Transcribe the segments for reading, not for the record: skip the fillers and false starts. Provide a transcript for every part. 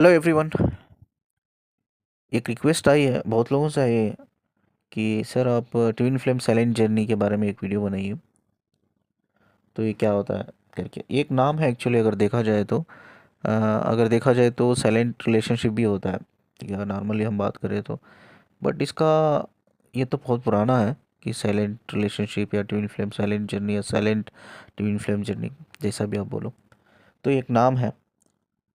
Hello everyone. एक request आई है, बहुत लोगों से आई है कि सर आप ट्विन फ्लेम साइलेंट जर्नी के बारे में एक वीडियो बनाइए। तो ये क्या होता है करके एक नाम है एक्चुअली, अगर देखा जाए तो साइलेंट रिलेशनशिप भी होता है। ठीक है, नॉर्मली हम बात करें तो बट इसका ये तो बहुत पुराना है कि साइलेंट रिलेशनशिप या ट्विन फ्लेम साइलेंट जर्नी या साइलेंट ट्विन फ्लेम जर्नी, जैसा भी आप बोलो। तो ये एक नाम है,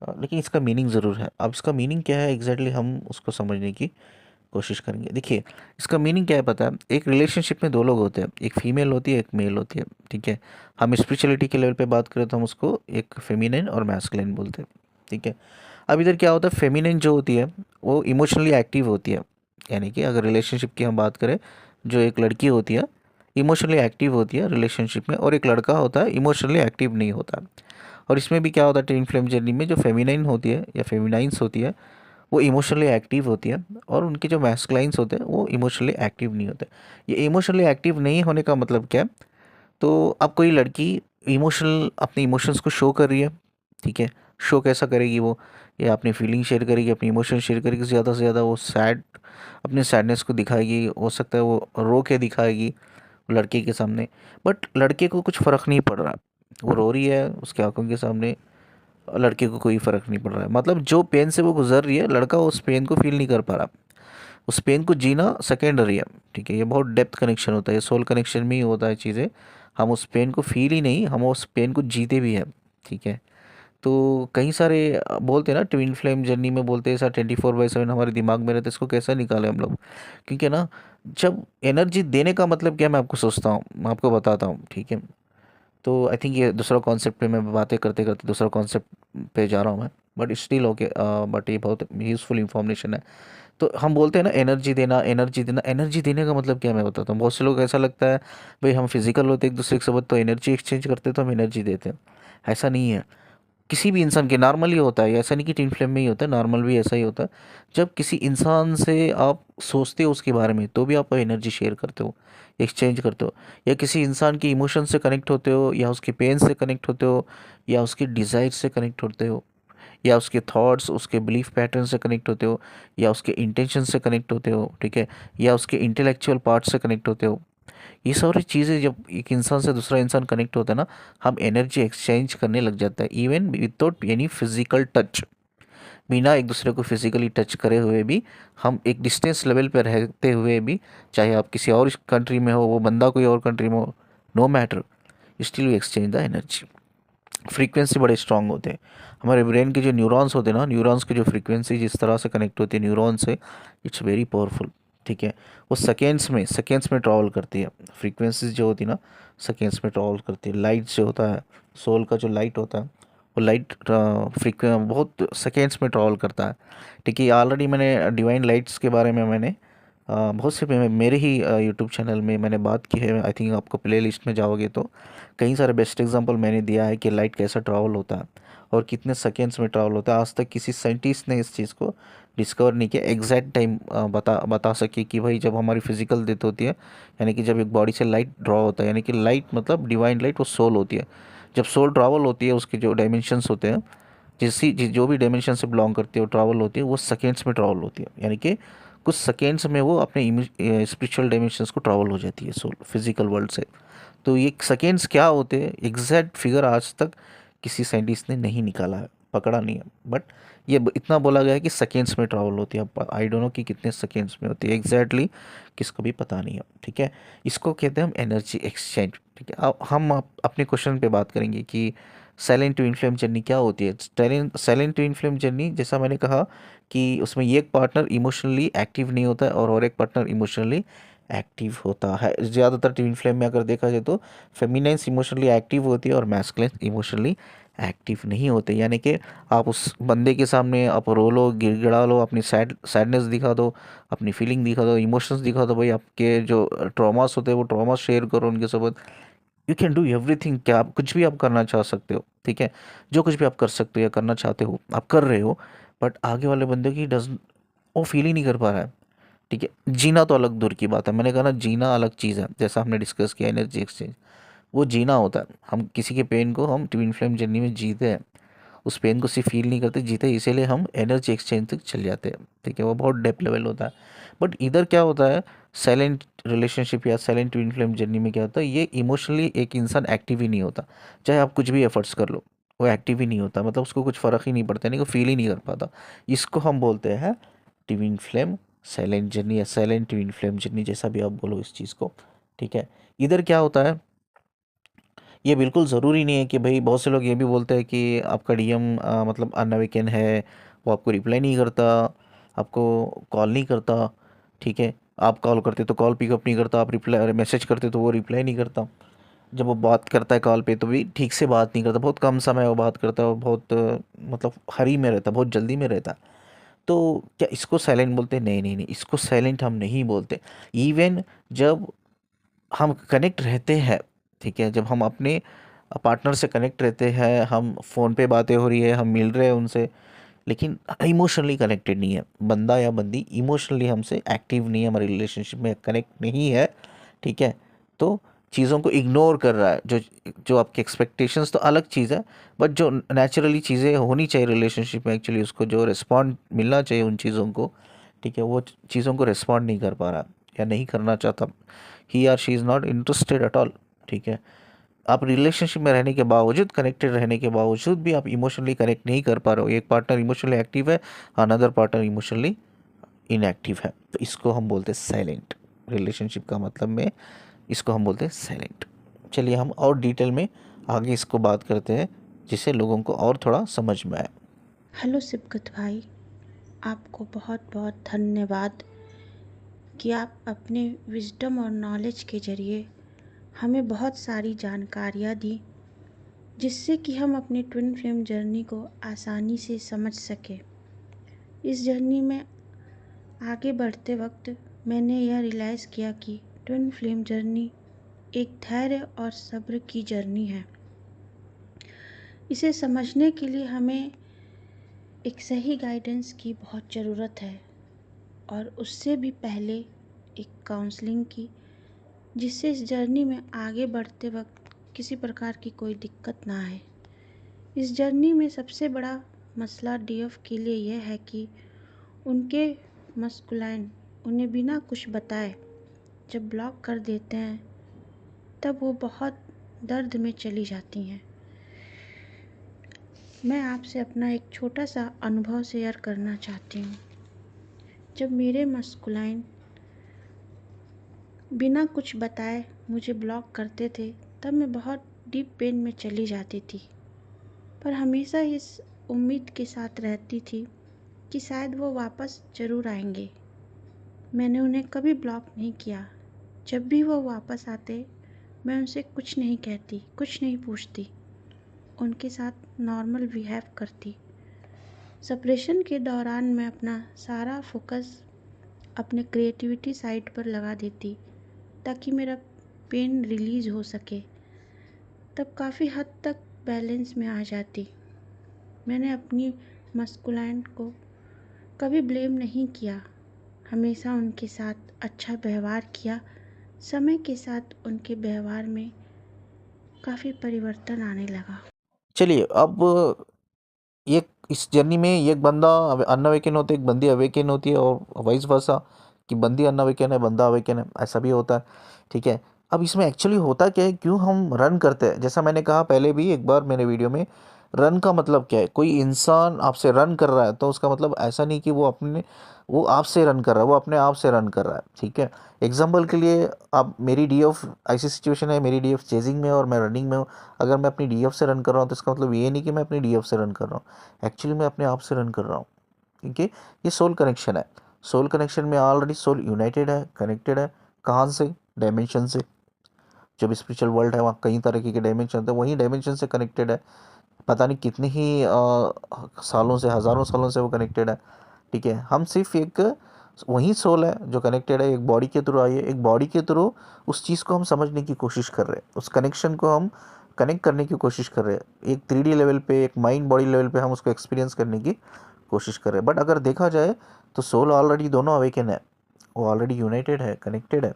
लेकिन इसका मीनिंग ज़रूर है। अब इसका मीनिंग क्या है एग्जैक्टली हम उसको समझने की कोशिश करेंगे। देखिए, इसका मीनिंग क्या है पता है? एक रिलेशनशिप में दो लोग होते हैं, एक फीमेल होती है, एक मेल होती है। ठीक है, हम स्पिरिचुअलिटी के लेवल पे बात करें तो हम उसको एक फेमिनिन और मैस्कुलिन बोलते हैं। ठीक है, अब इधर क्या होता है, फेमिनिन जो होती है वो इमोशनली एक्टिव होती है। यानी कि अगर रिलेशनशिप की हम बात करें, जो एक लड़की होती है इमोशनली एक्टिव होती है रिलेशनशिप में, और एक लड़का होता है इमोशनली एक्टिव नहीं होता। और इसमें भी क्या होता है, ट्विन फ्लेम जर्नी में जो फेमिनाइन होती है या फेमिनाइंस होती है वो इमोशनली एक्टिव होती है, और उनके जो मैस्कुलाइंस होते हैं वो इमोशनली एक्टिव नहीं होते। ये इमोशनली एक्टिव नहीं होने का मतलब क्या है? तो अब कोई लड़की इमोशनल अपने इमोशंस को शो कर रही है। ठीक है, शो कैसा करेगी वो? या अपनी फीलिंग शेयर करेगी, अपनी इमोशन शेयर करेगी। ज़्यादा से ज़्यादा वो सैड, अपने सैडनेस को दिखाएगी, हो सकता है वो रो के दिखाएगी लड़के के सामने। बट लड़के को कुछ फ़र्क नहीं पड़ रहा, वो रो रही है उसके आंखों के सामने, लड़के को कोई फ़र्क नहीं पड़ रहा है। मतलब जो पेन से वो गुजर रही है, लड़का उस पेन को फील नहीं कर पा रहा, उस पेन को जीना सेकेंडरी है। ठीक है, ये बहुत डेप्थ कनेक्शन होता है, ये सोल कनेक्शन में ही होता है चीज़ें। हम उस पेन को फील ही नहीं, हम उस पेन को जीते भी हैं। ठीक है, तो कई सारे बोलते हैं ना ट्विन फ्लेम जर्नी में, बोलते हैं ऐसा 24/7 हमारे दिमाग में रहता है। इसको कैसे निकालें हम लोग? क्योंकि ना, जब एनर्जी देने का मतलब क्या, मैं आपको सोचता हूँ, मैं आपको बताता हूँ। ठीक है, तो आई थिंक ये दूसरा कॉन्सेप्ट पे मैं बातें करते करते दूसरा कॉन्सेप्ट पे जा रहा हूँ मैं। बट स्टिल ओके, बट ये बहुत यूज़फुल इंफॉर्मेशन है। तो हम बोलते हैं ना एनर्जी देना, एनर्जी देना, एनर्जी देने का मतलब क्या है मैं बताता हूँ। बहुत से लोग ऐसा लगता है भाई हम फिजिकल होते एक दूसरे के साथ तो एनर्जी एक्सचेंज करते तो हम एनर्जी देते हैं। ऐसा नहीं है। किसी भी इंसान के नॉर्मली होता है, ऐसा नहीं कि टिन फ्लेम में ही होता है, नॉर्मल भी ऐसा ही होता है। जब किसी इंसान से आप सोचते हो उसके बारे में, तो भी आप एनर्जी शेयर करते हो, एक्सचेंज करते हो। या किसी इंसान के इमोशन से कनेक्ट होते हो, या उसके पेन से कनेक्ट होते हो, या उसके डिज़ायर से कनेक्ट होते हो, या उसके थॉट्स, उसके बिलीफ पैटर्न से कनेक्ट होते हो, या उसके इंटेंशन से कनेक्ट होते हो। ठीक है, या उसके इंटेलेक्चुअल पार्ट से कनेक्ट होते हो। ये सारी चीज़ें जब एक इंसान से दूसरा इंसान कनेक्ट होता है ना, हम एनर्जी एक्सचेंज करने लग जाता है, even without any physical touch. बिना एक दूसरे को फिजिकली टच करे हुए भी, हम एक डिस्टेंस लेवल पर रहते हुए भी, चाहे आप किसी और कंट्री में हो, वो बंदा कोई और कंट्री में हो, no matter, still we exchange the energy. Frequency बड़े स्ट्रांग होते हैं। हमारे ब्रेन के जो न्यूरॉन्स होते हैं ना, न्यूरॉन्स की जो फ्रीक्वेंसी जिस तरह से कनेक्ट होती है न्यूरॉन से, इट्स वेरी पावरफुल। ठीक है, वो सेकेंड्स में ट्रैवल करती है। फ्रीक्वेंसीज जो होती है ना, सेकेंड्स में ट्रैवल करती है। लाइट जो होता है, सोल का जो लाइट होता है, वो लाइट बहुत सेकेंड्स में ट्रैवल करता है। ठीक है, ऑलरेडी मैंने डिवाइन लाइट्स के बारे में मैंने बहुत से मेरे ही यूट्यूब चैनल में मैंने बात की है। आई थिंक आपको प्ले लिस्ट में जाओगे तो कई सारे बेस्ट एग्जांपल मैंने दिया है कि लाइट कैसा ट्रैवल होता है और कितने सेकेंड्स में ट्रैवल होता है। आज तक किसी साइंटिस्ट ने इस चीज़ को डिस्कवर नहीं किया, एग्जैक्ट टाइम बता बता सके कि भाई जब हमारी फिजिकल डेथ होती है, यानी कि जब एक बॉडी से लाइट ड्रॉ होता है, यानी कि लाइट मतलब डिवाइन लाइट, वो सोल होती है। जब सोल ट्रैवल होती है, उसके जो डायमेंशंस होते हैं, जो भी डायमेंशन से बिलोंग करती है वो ट्रैवल होती है, वो सेकेंड्स में ट्रैवल होती है। यानी कि कुछ सेकेंड्स में वो अपने स्पिरिचुअल डायमेंशंस को ट्रैवल हो जाती है सोल फिजिकल वर्ल्ड से। तो ये सेकेंड्स क्या होते हैं, एग्जैक्ट फिगर आज तक किसी साइंटिस्ट ने नहीं निकाला है, पकड़ा नहीं है। बट ये इतना बोला गया है कि सेकेंड्स में ट्रैवल होती है। अब आई डोंट नो कि कितने सेकेंड्स में होती है एग्जैक्टली, किसको भी पता नहीं है। ठीक है, इसको कहते हैं हम एनर्जी एक्सचेंज। ठीक है, अब हम अपने क्वेश्चन पे बात करेंगे कि साइलेंट टू इनफ्लेम जर्नी क्या होती है। साइलेंट टू इनफ्लेम जर्नी, जैसा मैंने कहा कि उसमें एक पार्टनर इमोशनली एक्टिव नहीं होता है और एक पार्टनर इमोशनली एक्टिव होता है। ज़्यादातर ट्विन फ्लेम में अगर देखा जाए तो फेमिनाइन्स इमोशनली एक्टिव होती है और मैस्कुलिन इमोशनली एक्टिव नहीं होते। यानी कि आप उस बंदे के सामने आप रो लो, गिड़गिड़ा लो, अपनी सैडनेस दिखा दो, अपनी फीलिंग दिखा दो, इमोशंस दिखा दो, भाई आपके जो ट्रॉमास होते हैं वो ट्रॉमास शेयर करो उनके साथ। यू कैन डू एवरीथिंग, क्या आप कुछ भी आप करना चाह सकते हो। ठीक है, जो कुछ भी आप कर सकते हो या करना चाहते हो आप कर रहे हो। बट आगे वाले बंदे की डज वो फील ही नहीं कर पा रहा है। ठीक है, जीना तो अलग दूर की बात है, मैंने कहा ना जीना अलग चीज़ है। जैसा हमने डिस्कस किया एनर्जी एक्सचेंज, वो जीना होता है। हम किसी के पेन को हम ट्विन फ्लेम जर्नी में जीते हैं, उस पेन को सिर्फ फील नहीं करते, जीते, इसीलिए हम एनर्जी एक्सचेंज तक चल जाते हैं, ठीक है, वो बहुत डेप लेवल होता है। बट इधर क्या होता है, साइलेंट रिलेशनशिप या साइलेंट ट्विन फ्लेम जर्नी में क्या होता है, ये इमोशनली एक इंसान एक्टिव ही नहीं होता, चाहे आप कुछ भी एफर्ट्स कर लो, वो एक्टिव ही नहीं होता, मतलब उसको कुछ फ़र्क ही नहीं पड़ता, यानी कि फील ही नहीं कर पाता। इसको हम बोलते हैं ट्विन फ्लेम साइलेंट जर्नी या साइलेंट ट्विन फ्लेम जर्नी, जैसा भी आप बोलो इस चीज़ को, ठीक है। इधर क्या होता है, ये बिल्कुल ज़रूरी नहीं है कि भाई, बहुत से लोग ये भी बोलते हैं कि आपका डीएम मतलब अनअवेकन है, वो आपको रिप्लाई नहीं करता, आपको कॉल नहीं करता, ठीक है, आप कॉल करते तो कॉल पिकअप नहीं करता, आप रिप्लाई मैसेज करते तो वो रिप्लाई नहीं करता, जब वो बात करता है कॉल पे तो भी ठीक से बात नहीं करता, बहुत कम समय वो बात करता है, और बहुत मतलब हरी में रहता, बहुत जल्दी में रहता। तो क्या इसको साइलेंट बोलते हैं? नहीं नहीं नहीं, इसको साइलेंट हम नहीं बोलते। इवन जब हम कनेक्ट रहते हैं, ठीक है, जब हम अपने पार्टनर से कनेक्ट रहते हैं, हम फ़ोन पे बातें हो रही है, हम मिल रहे हैं उनसे, लेकिन इमोशनली कनेक्टेड नहीं है, बंदा या बंदी इमोशनली हमसे एक्टिव नहीं है, हमारे रिलेशनशिप में कनेक्ट नहीं है, ठीक है, तो चीज़ों को इग्नोर कर रहा है, जो जो आपके एक्सपेक्टेशंस तो अलग चीज़ है, बट जो नेचुरली चीज़ें होनी चाहिए रिलेशनशिप में, एक्चुअली उसको जो रिस्पॉन्ड मिलना चाहिए उन चीज़ों को, ठीक है, वो चीज़ों को रिस्पॉन्ड नहीं कर पा रहा या नहीं करना चाहता, he or she is not interested at all, ठीक है। आप रिलेशनशिप में रहने के बावजूद, कनेक्टेड रहने के बावजूद भी आप इमोशनली कनेक्ट नहीं कर पा रहे हो, एक पार्टनर इमोशनली एक्टिव है, अनदर पार्टनर इमोशनली इनएक्टिव है, तो इसको हम बोलते हैं साइलेंट। रिलेशनशिप का मतलब में इसको हम बोलते हैं साइलेंट। चलिए हम और डिटेल में आगे इसको बात करते हैं, जिससे लोगों को और थोड़ा समझ में आए। हेलो सिबकत भाई, आपको बहुत बहुत धन्यवाद कि आप अपने विजडम और नॉलेज के ज़रिए हमें बहुत सारी जानकारियाँ दी, जिससे कि हम अपनी ट्विन फ्लेम जर्नी को आसानी से समझ सकें। इस जर्नी में आगे बढ़ते वक्त मैंने यह रियलाइज़ किया कि ट्विन फ्लेम जर्नी एक धैर्य और सब्र की जर्नी है। इसे समझने के लिए हमें एक सही गाइडेंस की बहुत ज़रूरत है, और उससे भी पहले एक काउंसलिंग की, जिससे इस जर्नी में आगे बढ़ते वक्त किसी प्रकार की कोई दिक्कत ना आए। इस जर्नी में सबसे बड़ा मसला डीएफ के लिए यह है कि उनके मस्कुलाइन उन्हें बिना कुछ बताए जब ब्लॉक कर देते हैं, तब वो बहुत दर्द में चली जाती हैं। मैं आपसे अपना एक छोटा सा अनुभव शेयर करना चाहती हूँ। जब मेरे मस्कुलाइन बिना कुछ बताए मुझे ब्लॉक करते थे, तब मैं बहुत डीप पेन में चली जाती थी, पर हमेशा इस उम्मीद के साथ रहती थी कि शायद वो वापस ज़रूर आएंगे। मैंने उन्हें कभी ब्लॉक नहीं किया। जब भी वो वापस आते, मैं उनसे कुछ नहीं कहती, कुछ नहीं पूछती, उनके साथ नॉर्मल बिहेव करती। सेपरेशन के दौरान मैं अपना सारा फोकस अपने क्रिएटिविटी साइड पर लगा देती, ताकि मेरा पेन रिलीज़ हो सके। तब काफ़ी हद तक बैलेंस में आ जाती। मैंने अपनी मस्कुलाइन को कभी ब्लेम नहीं किया, हमेशा उनके साथ अच्छा व्यवहार किया। समय के साथ उनके व्यवहार में काफ़ी परिवर्तन आने लगा। चलिए अब ये इस जर्नी में एक बंदा अनअवेकन होता है, एक बंदी अवेकन होती है, और वाइस वर्सा, कि बंदी अनअवेकन है, बंदा अवेकन है, ऐसा भी होता है, ठीक है। अब इसमें एक्चुअली होता क्या है, क्यों हम रन करते हैं, जैसा मैंने कहा पहले भी एक बार मेरे वीडियो में, रन का मतलब क्या है, कोई इंसान आपसे रन कर रहा है तो उसका मतलब ऐसा नहीं कि वो आपसे रन कर रहा है, वो अपने आप से रन कर रहा है, ठीक है। एग्जाम्पल के लिए, आप मेरी डीएफ ऐसी सिचुएशन है, मेरी डीएफ चेजिंग में और मैं रनिंग में हूँ, अगर मैं अपनी डीएफ से रन कर रहा हूँ तो इसका मतलब ये नहीं कि मैं अपनी डीएफ से रन कर रहा हूँ, एक्चुअली मैं अपने आप से रन कर रहा हूँ, ठीक है। ये सोल कनेक्शन है, सोल कनेक्शन में ऑलरेडी सोल यूनाइटेड है, कनेक्टेड है, कहाँ से, डायमेंशन से। जब स्पिरिचुअल वर्ल्ड है वहाँ कई तरह के डायमेंशन है, वही डायमेंशन से कनेक्टेड है, पता नहीं कितने ही सालों से, हज़ारों सालों से वो कनेक्टेड है, ठीक है। हम सिर्फ एक वही सोल है जो कनेक्टेड है, एक बॉडी के थ्रू आई है, एक बॉडी के थ्रू उस चीज़ को हम समझने की कोशिश कर रहे हैं, उस कनेक्शन को हम कनेक्ट करने की कोशिश कर रहे हैं, एक 3D लेवल पे, एक माइंड बॉडी लेवल पे हम उसको एक्सपीरियंस करने की कोशिश कर रहे हैं। बट अगर देखा जाए तो सोल ऑलरेडी दोनों अवेकन है, वो ऑलरेडी यूनाइटेड है, कनेक्टेड है,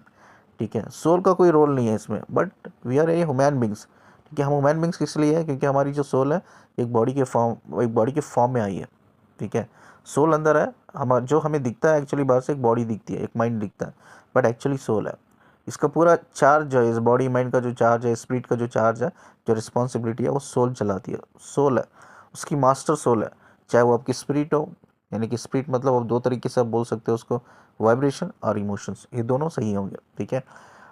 ठीक है। सोल का कोई रोल नहीं है इसमें, but we are a human beings, कि हम ह्यूमन बींग्स किस लिए है, क्योंकि हमारी जो सोल है एक बॉडी के फॉर्म में आई है, ठीक है। सोल अंदर है, हमारा जो हमें दिखता है एक्चुअली बाहर से एक बॉडी दिखती है, एक माइंड दिखता है, बट एक्चुअली सोल है। इसका पूरा चार्ज जो है, इस बॉडी माइंड का जो चार्ज है, स्पिरिट का जो चार्ज है, जो रिस्पॉन्सिबिलिटी है, वो सोल चलाती है। सोल है, उसकी मास्टर सोल है, चाहे वो आपकी स्पिरिट हो, यानी कि स्पिरिट मतलब आप दो तरीके से आप बोल सकते हो उसको, वाइब्रेशन और इमोशंस, ये दोनों सही होंगे, ठीक है।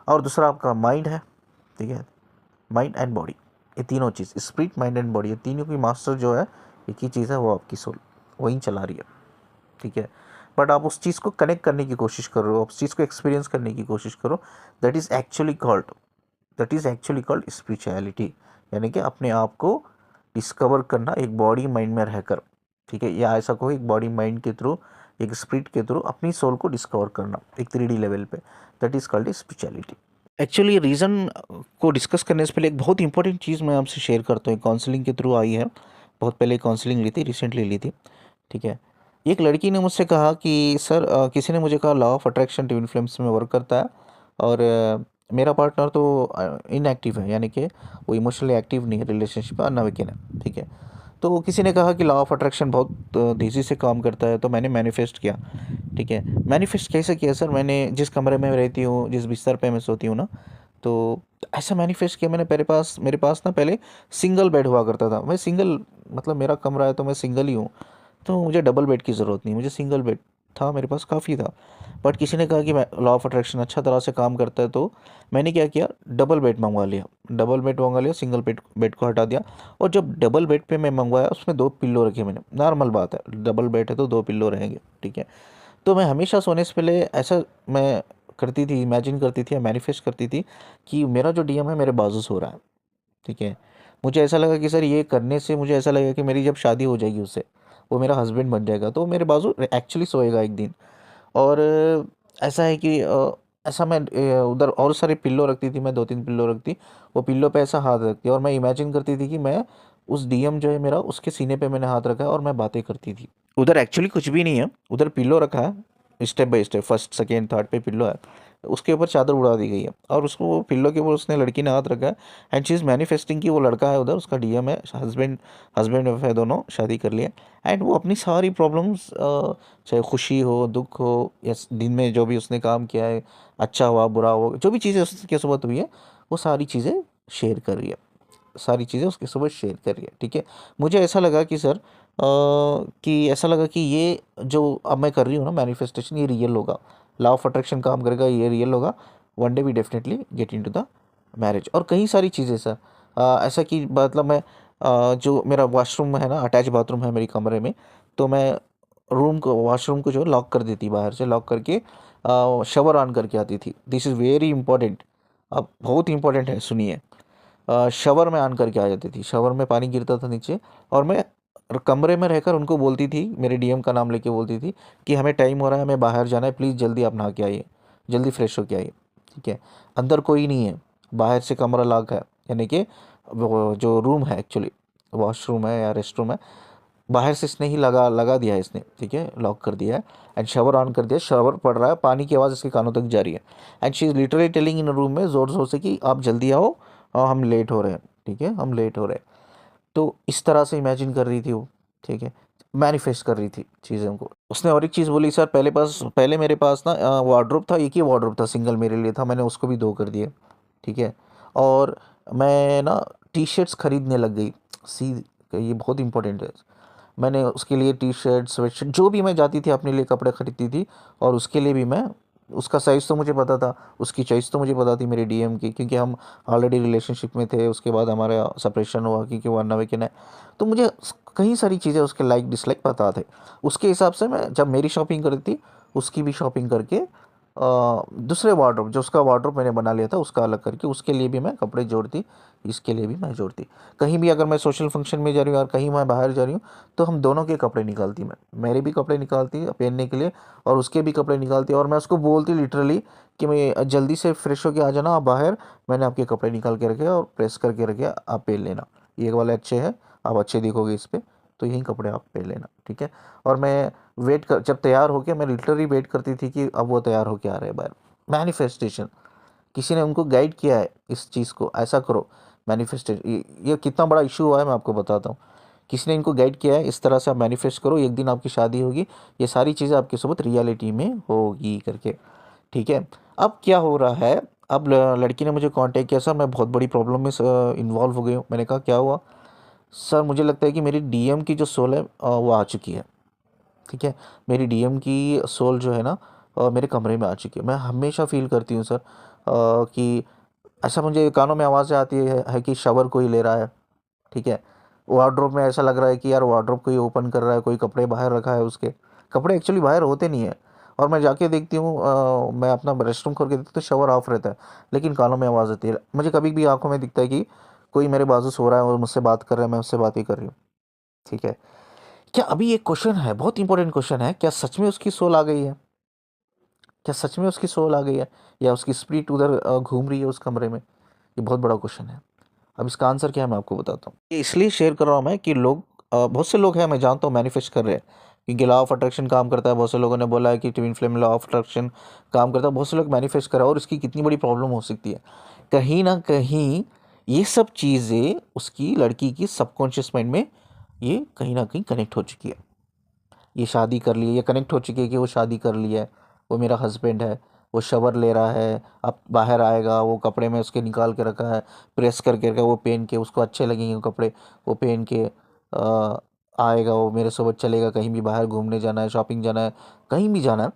और दूसरा आपका माइंड है, ठीक है, माइंड एंड बॉडी, ये तीनों चीज़, स्पिरिट माइंड एंड बॉडी, ये तीनों की मास्टर जो है एक ही चीज़ है, वो आपकी सोल वही चला रही है, ठीक है। बट आप उस चीज़ को कनेक्ट करने की कोशिश करो, उस चीज़ को एक्सपीरियंस करने की कोशिश करो, that is actually called spirituality, यानी कि अपने आप को डिस्कवर करना एक बॉडी माइंड में रहकर, ठीक है, या ऐसा कोई एक बॉडी माइंड के थ्रू, एक स्पिरिट के थ्रू अपनी सोल को डिस्कवर करना एक 3D लेवल पे, that is called spirituality. Actually reason को डिस्कस करने से पहले एक बहुत इंपॉर्टेंट चीज़ मैं आपसे शेयर करता हूँ, काउंसलिंग के थ्रू आई है, बहुत पहले काउंसलिंग ली थी, रिसेंटली ली थी, ठीक है। एक लड़की ने मुझसे कहा कि सर किसी ने मुझे कहा law of attraction twin flames में वर्क करता है, और मेरा पार्टनर तो इनएक्टिव है, यानी कि वो इमोशनली एक्टिव नहीं है, रिलेशनशिप अनअवेकन है, ठीक है। तो किसी ने कहा कि लॉ ऑफ अट्रैक्शन बहुत तेज़ी से काम करता है, तो मैंने मैनिफेस्ट किया, ठीक है। मैनिफेस्ट कैसे किया सर, मैंने जिस कमरे में रहती हूँ, जिस बिस्तर पे मैं सोती हूँ ना, तो ऐसा मैनिफेस्ट किया मैंने, मेरे पास ना पहले सिंगल बेड हुआ करता था, मैं सिंगल, मतलब मेरा कमरा है तो मैं सिंगल ही हूँ, तो मुझे डबल बेड की ज़रूरत नहीं, मुझे सिंगल बेड था मेरे पास, काफ़ी था। बट किसी ने कहा कि मैं लॉ ऑफ अट्रैक्शन अच्छा तरह से काम करता है, तो मैंने क्या किया, डबल बेड मंगवा लिया, सिंगल बेड बेड को हटा दिया। और जब डबल बेड पे मैं मंगवाया, उसमें 2 पिल्लो रखे मैंने, नॉर्मल बात है, डबल बेड है तो 2 पिल्लो रहेंगे, ठीक है। तो मैं हमेशा सोने से पहले ऐसा मैं करती थी, इमेजिन करती थी या मैनिफेस्ट करती थी कि मेरा जो डीएम है मेरे बाजू सो रहा है, ठीक है। मुझे ऐसा लगा कि सर ये करने से मुझे ऐसा लगेगा कि मेरी जब शादी हो जाएगी उससे, वो मेरा हस्बैंड बन जाएगा, तो मेरे बाजू एक्चुअली सोएगा एक दिन। और ऐसा है कि ऐसा मैं उधर और सारे पिल्लो रखती थी, मैं 2-3 पिल्लो रखती, वो पिल्लो पे ऐसा हाथ रखती, और मैं इमेजिन करती थी कि मैं उस डीएम जो है मेरा, उसके सीने पे मैंने हाथ रखा है और मैं बातें करती थी। उधर एक्चुअली कुछ भी नहीं है, उधर पिल्लो रखा है, step by step, first second third पे पिल्लो है, उसके ऊपर चादर उड़ा दी गई है, और उसको वो पिल्लो के ऊपर उसने लड़की ने हाथ रखा है, एंड शी इज़ मैनिफेस्टिंग कि वो लड़का है उधर, उसका डीएम है, हस्बैंड हस्बैंड वाइफ है, दोनों शादी कर लिए। एंड वो अपनी सारी प्रॉब्लम्स, चाहे खुशी हो, दुख हो, या दिन में जो भी उसने काम किया है, अच्छा हुआ बुरा हुआ, जो भी चीज़ें उसके साथ हुई है, वो सारी चीज़ें शेयर कर रही है, सारी चीज़ें उसके साथ शेयर कर रही है, ठीक है। मुझे ऐसा लगा कि सर ऐसा लगा कि ये जो अब मैं कर रही हूँ ना मैनिफेस्टेशन, ये रियल होगा, लॉ ऑफ अट्रैक्शन काम करेगा, ये रियल होगा, one day we definitely get into the marriage. और कई सारी चीज़ें सर, ऐसा कि मतलब मैं जो मेरा वॉशरूम है ना, अटैच बाथरूम है मेरे कमरे में, तो मैं वॉशरूम को जो लॉक कर देती, बाहर से लॉक करके शवर ऑन करके आती थी। दिस इज़ वेरी इंपॉर्टेंट, अब बहुत इंपॉर्टेंट है, सुनिए। शवर में ऑन करके आ जाती थी, शवर में पानी गिरता था नीचे, और मैं कमरे में रहकर उनको बोलती थी, मेरे डीएम का नाम लेके बोलती थी कि हमें टाइम हो रहा है, हमें बाहर जाना है, प्लीज़ जल्दी आप नहा के आइए, जल्दी फ्रेश होके आइए, ठीक है। अंदर कोई नहीं है, बाहर से कमरा लॉक है, यानी कि वो जो रूम है एक्चुअली, वॉशरूम है या रेस्ट रूम है, बाहर से इसने ही लगा लगा दिया है इसने, ठीक है, लॉक कर दिया है, एंड शवर ऑन कर दिया, शवर पड़ रहा है, पानी की आवाज़ इसके कानों तक जा रही है, and she is literally telling in room में ज़ोर ज़ोर से कि आप जल्दी आओ, और हम लेट हो रहे हैं, ठीक है, हम लेट हो रहे हैं। तो इस तरह से इमेजिन कर रही थी वो, ठीक है, मैनिफेस्ट कर रही थी चीज़ों को। उसने और एक चीज़ बोली, सर पहले मेरे पास ना वार्डरोब था, एक ही वार्डरोब था, सिंगल मेरे लिए था, मैंने उसको भी 2 कर दिए, ठीक है। और मैं ना टी शर्ट्स खरीदने लग गई, सी, ये बहुत इंपॉर्टेंट है, मैंने उसके लिए टी शर्ट स्वेटशर्ट जो भी मैं जाती थी अपने लिए कपड़े खरीदती थी, और उसके लिए भी मैं, उसका साइज़ तो मुझे पता था, उसकी चॉइस तो मुझे पता थी मेरे डीएम की, क्योंकि हम ऑलरेडी रिलेशनशिप में थे, उसके बाद हमारा सेपरेशन हुआ क्योंकि वो अनअवेकन है, तो मुझे कई सारी चीज़ें उसके लाइक डिसलाइक पता थे। उसके हिसाब से मैं जब मेरी शॉपिंग करती थी, उसकी भी शॉपिंग करके दूसरे वार्डरोब, जो उसका वार्डरोब मैंने बना लिया था उसका अलग करके, उसके लिए भी मैं कपड़े जोड़ती, इसके लिए भी मैं जोड़ती। कहीं भी अगर मैं सोशल फंक्शन में जा रही हूँ और कहीं मैं बाहर जा रही हूँ, तो हम दोनों के कपड़े निकालती, मैं मेरे भी कपड़े निकालती पहनने के लिए, और उसके भी कपड़े निकालती, और मैं उसको बोलती लिटरली कि मैं जल्दी से फ्रेश होके आ जाना आप बाहर, मैंने आपके कपड़े निकाल के रखे और प्रेस करके रखे, आप पहन लेना, ये वाले अच्छे हैं, आप अच्छे दिखोगे इस पर, तो यही कपड़े आप पहन लेना, ठीक है। और मैं जब तैयार होके, मैं लिटरली वेट करती थी कि अब वो तैयार होके आ रहे हैं बाहर। मैनिफेस्टेशन, किसी ने उनको गाइड किया है इस चीज़ को, ऐसा करो, मैनिफेस्टेड, ये कितना बड़ा इशू हुआ है मैं आपको बताता हूँ। किसी ने इनको गाइड किया है, इस तरह से आप मैनिफेस्ट करो, एक दिन आपकी शादी होगी, ये सारी चीज़ें आपके साथ रियलिटी में होगी करके। ठीक है। अब क्या हो रहा है, अब लड़की ने मुझे कांटेक्ट किया, सर मैं बहुत बड़ी प्रॉब्लम में इन्वॉल्व हो गई हूँ। मैंने कहा क्या हुआ? सर मुझे लगता है कि मेरी डीएम की जो सोल है वो आ चुकी है। ठीक है। मेरी डीएम की सोल जो है ना मेरे कमरे में आ चुकी है। मैं हमेशा फील करती हूँ सर कि ऐसा मुझे कानों में आवाज़ें आती है कि शावर कोई ले रहा है। ठीक है। वार्डरोब में ऐसा लग रहा है कि यार वार्डरोब कोई ओपन कर रहा है, कोई कपड़े बाहर रखा है, उसके कपड़े एक्चुअली बाहर होते नहीं है। और मैं जाके देखती हूँ मैं अपना रेस्टरूम खोल के देखती हूँ तो शावर ऑफ रहता है, लेकिन कानों में आवाज़ आती है। मुझे कभी भी आंखों में दिखता है कि कोई मेरे बाजू सो रहा है और मुझसे बात कर रहा है, मैं उससे बात ही कर रही हूँ। ठीक है। क्या अभी एक क्वेश्चन है, बहुत इंपॉर्टेंट क्वेश्चन है, क्या सच में उसकी सोल आ गई है? क्या सच में उसकी सोल आ गई है, या उसकी स्पिरिट उधर घूम रही है उस कमरे में? ये बहुत बड़ा क्वेश्चन है। अब इसका आंसर क्या है मैं आपको बताता हूँ। ये इसलिए शेयर कर रहा हूँ मैं कि लोग बहुत से लोग हैं, मैं जानता हूँ मैनिफेस्ट कर रहे हैं, क्योंकि लॉ ऑफ अट्रैक्शन काम करता है। बहुत से लोगों ने बोला है कि twin flame law of attraction काम करता है। बहुत से लोग मैनिफेस्ट कर रहे हैं, और इसकी कितनी बड़ी प्रॉब्लम हो सकती है। कहीं ना कहीं ये सब चीज़ें उसकी लड़की की सबकॉन्शियस माइंड में ये कहीं ना कहीं कनेक्ट हो चुकी है। ये शादी कर ली है, ये कनेक्ट हो चुकी है कि वो शादी कर ली है, वो मेरा हस्बैंड है, वो शावर ले रहा है, अब बाहर आएगा, वो कपड़े में उसके निकाल के रखा है, प्रेस करके रखा है, वो पहन के उसको अच्छे लगेंगे वो कपड़े, वो पहन के आएगा, वो मेरे साथ चलेगा, कहीं भी बाहर घूमने जाना है, शॉपिंग जाना है, कहीं भी जाना है।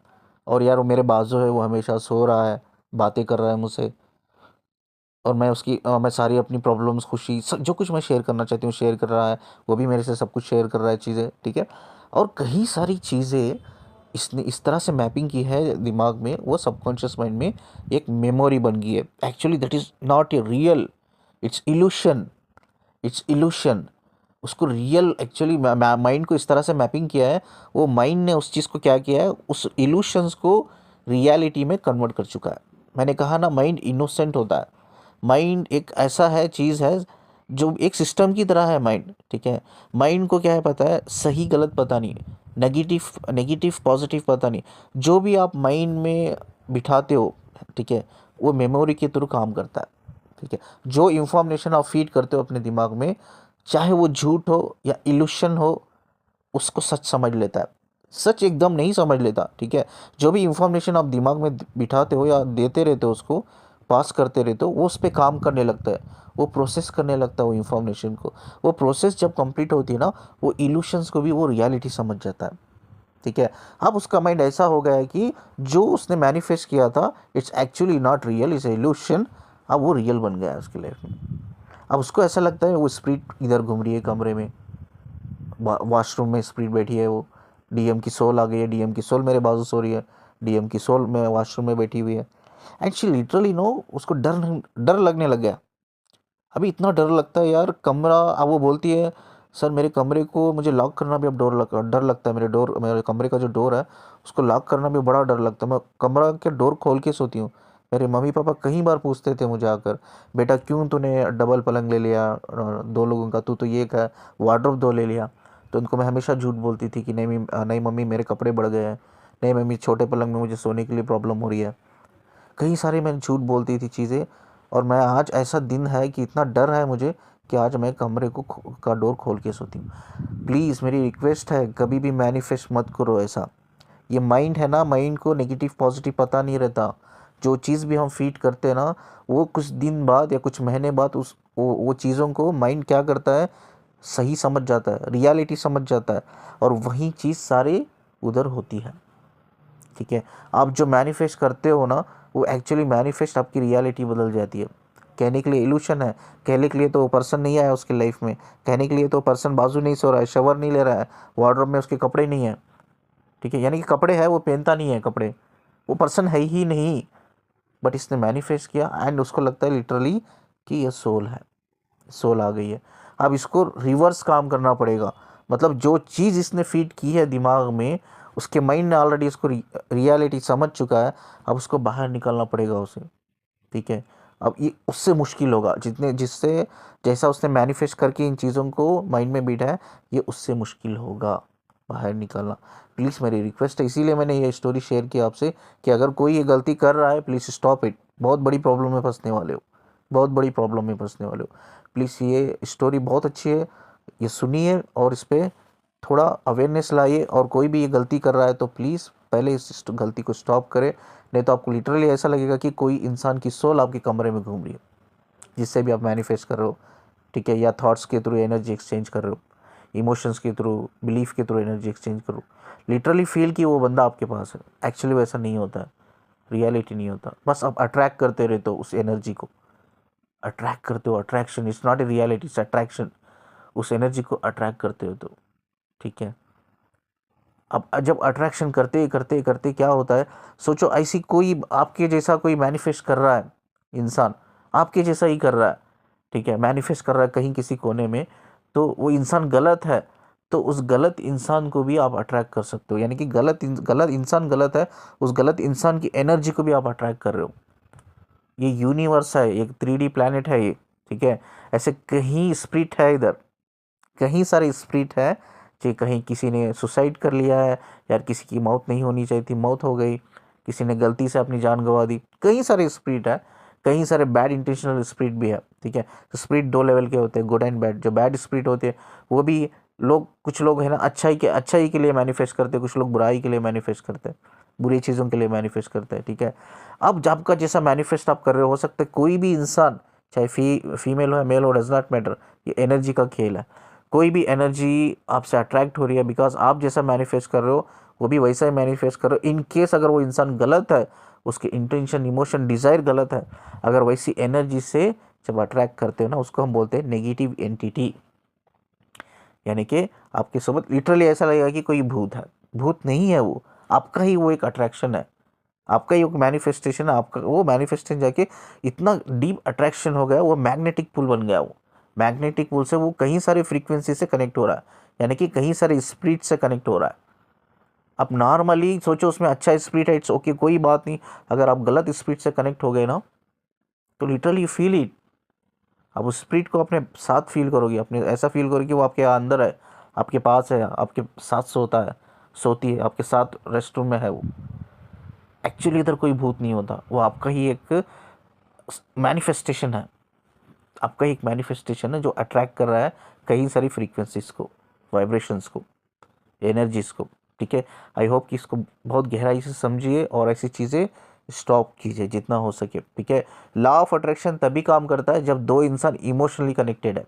और यार वो मेरे बाजू है, वो हमेशा सो रहा है, बातें कर रहा है मुझसे, और मैं उसकी मैं सारी अपनी प्रॉब्लम्स, खुशी, जो कुछ मैं शेयर करना चाहती हूँ शेयर कर रहा है, वो भी मेरे से सब कुछ शेयर कर रहा है चीज़ें। ठीक है। और कई सारी चीज़ें इसने इस तरह से मैपिंग की है दिमाग में, वो सबकॉन्शियस माइंड में एक मेमोरी बन गई है। Actually that is not a real, it's evolution, it's evolution. उसको रियल एक्चुअली माइंड को इस तरह से मैपिंग किया है, वो माइंड ने उस चीज़ को क्या किया है, उस इल्यूशंस को रियलिटी में कन्वर्ट कर चुका है। मैंने कहा ना, माइंड इनोसेंट होता है। माइंड एक ऐसा है, चीज़ है जो एक सिस्टम की तरह है माइंड। ठीक है। माइंड को क्या है पता है, सही गलत पता नहीं, नेगेटिव नेगेटिव पॉजिटिव पता नहीं। जो भी आप माइंड में बिठाते हो, ठीक है, वो मेमोरी के थ्रू काम करता है। ठीक है। जो इंफॉर्मेशन आप फीड करते हो अपने दिमाग में, चाहे वो झूठ हो या इल्यूशन हो, उसको सच समझ लेता है। सच एकदम नहीं समझ लेता। ठीक है। जो भी इंफॉर्मेशन आप दिमाग में बिठाते हो या देते रहते हो, उसको पास करते रहते हो, वो उस पर काम करने लगता है, वो प्रोसेस करने लगता है वो इंफॉर्मेशन को। वो प्रोसेस जब कंप्लीट होती है ना, वो इल्यूशंस को भी वो रियलिटी समझ जाता है। ठीक है। अब उसका माइंड ऐसा हो गया है कि जो उसने मैनिफेस्ट किया था, it's actually not real, it's evolution. अब वो रियल बन गया है उसकी लाइफ में। अब उसको ऐसा लगता है वो स्पिरिट इधर घूम रही है कमरे में, वॉशरूम में स्पिरिट बैठी है, वो डीएम की सोल आ गई है, डीएम की सोल मेरे बाजू सो रही है, डीएम की सोल में वॉशरूम में बैठी हुई है। एक्चुअली लिटरली नो, उसको डर डर लगने लग गया। अभी इतना डर लगता है यार, कमरा, अब वो बोलती है सर मेरे कमरे को मुझे लॉक करना भी अब डर लगता है। मेरे कमरे का जो डोर है, उसको लॉक करना भी बड़ा डर लगता है। मैं कमरा के डोर खोल के सोती हूँ। मेरे मम्मी पापा कई बार पूछते थे मुझे आकर, बेटा क्यों तूने डबल पलंग ले लिया, दो लोगों का, तू तो ये का वार्डरोब दो ले लिया। तो उनको मैं हमेशा झूठ बोलती थी कि नहीं मम्मी मेरे कपड़े बढ़ गए हैं, नहीं मम्मी छोटे पलंग में मुझे सोने के लिए प्रॉब्लम हो रही है। कई सारे मैं झूठ बोलती थी चीज़ें। और मैं आज, ऐसा दिन है कि इतना डर है मुझे कि आज मैं कमरे का डोर खोल के सोती हूँ। प्लीज़ मेरी रिक्वेस्ट है, कभी भी मैनिफेस्ट मत करो ऐसा। ये माइंड है ना, माइंड को नेगेटिव पॉजिटिव पता नहीं रहता। जो चीज़ भी हम फीड करते हैं ना, वो कुछ दिन बाद या कुछ महीने बाद वो चीज़ों को माइंड क्या करता है, सही समझ जाता है, रियलिटी समझ जाता है, और वही चीज़ सारे उधर होती है। ठीक है। आप जो मैनिफेस्ट करते हो ना, वो एक्चुअली मैनिफेस्ट आपकी रियलिटी बदल जाती है। कहने के लिए इल्यूशन है, कहने के लिए तो पर्सन नहीं आया उसकी लाइफ में, कहने के लिए तो पर्सन बाजू नहीं सो रहा है, शवर नहीं ले रहा है, वार्डरोब में उसके कपड़े नहीं है। ठीक है। यानी कि कपड़े है, वो पहनता नहीं है कपड़े, वो पर्सन है ही नहीं। बट इसने मैनिफेस्ट किया एंड उसको लगता है लिटरली कि ये सोल है, सोल आ गई है। अब इसको रिवर्स काम करना पड़ेगा। मतलब जो चीज़ इसने फीड की है दिमाग में, उसके माइंड ने ऑलरेडी इसको रियलिटी समझ चुका है। अब उसको बाहर निकालना पड़ेगा उसे। ठीक है। अब ये उससे मुश्किल होगा, जिससे जैसा उसने मैनिफेस्ट करके इन चीज़ों को माइंड में बिठा है, ये उससे मुश्किल होगा बाहर निकालना। प्लीज़ मेरी रिक्वेस्ट है, इसीलिए मैंने ये स्टोरी शेयर की आपसे, कि अगर कोई ये गलती कर रहा है, प्लीज़ स्टॉप इट। बहुत बड़ी प्रॉब्लम में फंसने वाले हो, बहुत बड़ी प्रॉब्लम में फंसने वाले हो। प्लीज़ ये स्टोरी बहुत अच्छी है, ये सुनिए और इस पर थोड़ा अवेयरनेस लाइए। और कोई भी ये गलती कर रहा है तो प्लीज़ पहले इस गलती को स्टॉप करें, नहीं तो आपको लिटरली ऐसा लगेगा कि कोई इंसान की सोल आपके कमरे में घूम रही है, जिससे भी आप मैनिफेस्ट कर रहे हो, ठीक है, या थॉट्स के थ्रू एनर्जी एक्सचेंज कर रहे हो, इमोशंस के थ्रू, बिलीफ के थ्रू एनर्जी एक्सचेंज करो, लिटरली फील कि वो बंदा आपके पास है। एक्चुअली वैसा नहीं होता है, रियलिटी नहीं होता, बस आप अट्रैक्ट करते रहते हो उस एनर्जी को, अट्रैक्ट करते हो। Attraction it's not a reality, it's attraction. उस एनर्जी को अट्रैक्ट करते हो तो, ठीक है। अब जब अट्रैक्शन करते करते करते क्या होता है, सोचो ऐसी कोई आपके जैसा कोई मैनिफेस्ट कर रहा है इंसान, आपके जैसा ही कर रहा है, ठीक है, मैनिफेस्ट कर रहा है कहीं किसी कोने में, तो वो इंसान गलत है, तो उस गलत इंसान को भी आप अट्रैक्ट कर सकते हो। यानी कि गलत इंसान गलत है, उस गलत इंसान की एनर्जी को भी आप अट्रैक्ट कर रहे हो। ये यूनिवर्स है, एक 3D प्लैनेट है ये, ठीक है। ऐसे कहीं स्प्रिट है इधर, कहीं सारे स्प्रिट है कि कहीं किसी ने सुसाइड कर लिया है, यार किसी की मौत नहीं होनी चाहिए थी, मौत हो गई, किसी ने गलती से अपनी जान गंवा दी, कई सारे स्प्रिट है, कई सारे बैड इंटेंशनल स्प्रिट भी है, ठीक है। तो स्प्रिट दो लेवल के होते हैं, गुड एंड बैड। जो बैड स्प्रिट होते हैं वो भी लोग, कुछ लोग है ना अच्छाई के लिए मैनिफेस्ट करते हैं, कुछ लोग बुराई के लिए मैनिफेस्ट करते हैं, बुरी चीज़ों के लिए मैनिफेस्ट करते हैं, ठीक है। अब जब का जैसा मैनिफेस्ट आप कर रहे हो सकता है कोई भी इंसान, चाहे फीमेल हो या मेल हो, डज नॉट मैटर, ये एनर्जी का खेल है। कोई भी एनर्जी आपसे अट्रैक्ट हो रही है बिकॉज आप जैसा मैनिफेस्ट कर रहे हो वो भी वैसा ही मैनिफेस्ट कर रहे हो। इन केस अगर वो इंसान गलत है, उसके इंटेंशन, इमोशन, डिज़ायर गलत है, अगर वैसी एनर्जी से जब अट्रैक्ट करते हो ना, उसको हम बोलते हैं नेगेटिव एंटिटी। यानी कि आपके सोबत लिटरली ऐसा लगेगा कि कोई भूत है, भूत नहीं है वो, आपका ही वो एक अट्रैक्शन है, आपका ही एक मैनिफेस्टेशन है। आपका वो मैनिफेस्टेशन जाके इतना डीप अट्रैक्शन हो गया, वो मैग्नेटिक पुल बन गया। वो मैग्नेटिक पुल से वो कहीं सारे फ्रीक्वेंसी से कनेक्ट हो रहा है, यानी कि कहीं सारे स्पिरिट से कनेक्ट हो रहा है। अब नॉर्मली सोचो उसमें अच्छा स्पिरिट है, इट्स ओके, कोई बात नहीं। अगर आप गलत स्पिरिट से कनेक्ट हो गए ना, तो लिटरली फील इट, आप उस स्पिरिट को अपने साथ फील करोगे, अपने ऐसा फील करोगे कि वो आपके अंदर है, आपके पास है, आपके साथ सोता है, सोती है, आपके साथ रेस्ट रूम में है वो। एक्चुअली इधर कोई भूत नहीं होता, वो आपका ही एक मैनिफेस्टेशन है, आपका ही एक मैनिफेस्टेशन है जो अट्रैक्ट कर रहा है कई सारी फ्रीक्वेंसीज को, वाइब्रेशंस को, एनर्जीज को, ठीक है। आई होप कि इसको बहुत गहराई से समझिए और ऐसी चीज़ें स्टॉप कीजिए जितना हो सके, ठीक है। लॉ ऑफ अट्रैक्शन तभी काम करता है जब दो इंसान इमोशनली कनेक्टेड है,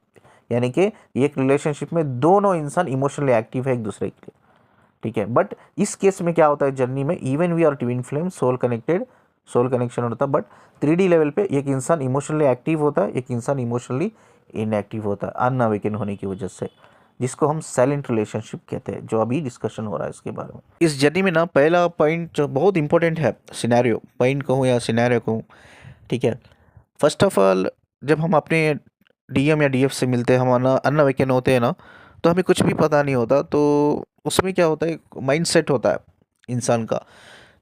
यानी कि एक रिलेशनशिप में दोनों इंसान इमोशनली एक्टिव है एक दूसरे के लिए, ठीक है। बट इस केस में क्या होता है जर्नी में, even we are twin flame, soul connected, soul connection होता है, बट 3D लेवल पे एक इंसान इमोशनली एक्टिव होता है, एक इंसान इमोशनली इनएक्टिव होता है अनअवेकन होने की वजह से, जिसको हम साइलेंट रिलेशनशिप कहते हैं, जो अभी डिस्कशन हो रहा है इसके बारे में। इस जर्नी में ना पहला पॉइंट जो बहुत इंपॉर्टेंट है, सिनेरियो पॉइंट कहूँ या सिनेरियो कहूँ, ठीक है। फर्स्ट ऑफ ऑल जब हम अपने DM या DF से मिलते हैं, हम अनअवेकन होते हैं ना, तो हमें कुछ भी पता नहीं होता। तो उसमें क्या होता है, माइंड सेट होता है इंसान का।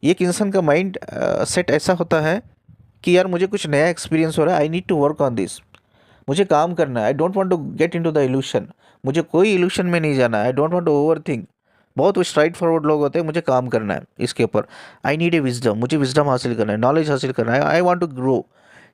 एक इंसान का माइंड सेट ऐसा होता है कि यार मुझे कुछ नया एक्सपीरियंस हो रहा है, I need to work on this, मुझे काम करना है, I don't want to get into the illusion, मुझे कोई इल्यूशन में नहीं जाना है, I don't want to overthink. बहुत स्ट्राइट फॉरवर्ड लोग होते हैं, मुझे काम करना है इसके ऊपर, आई नीड ए विजडम, मुझे विजडम हासिल करना है, नॉलेज हासिल करना है, आई वांट टू ग्रो।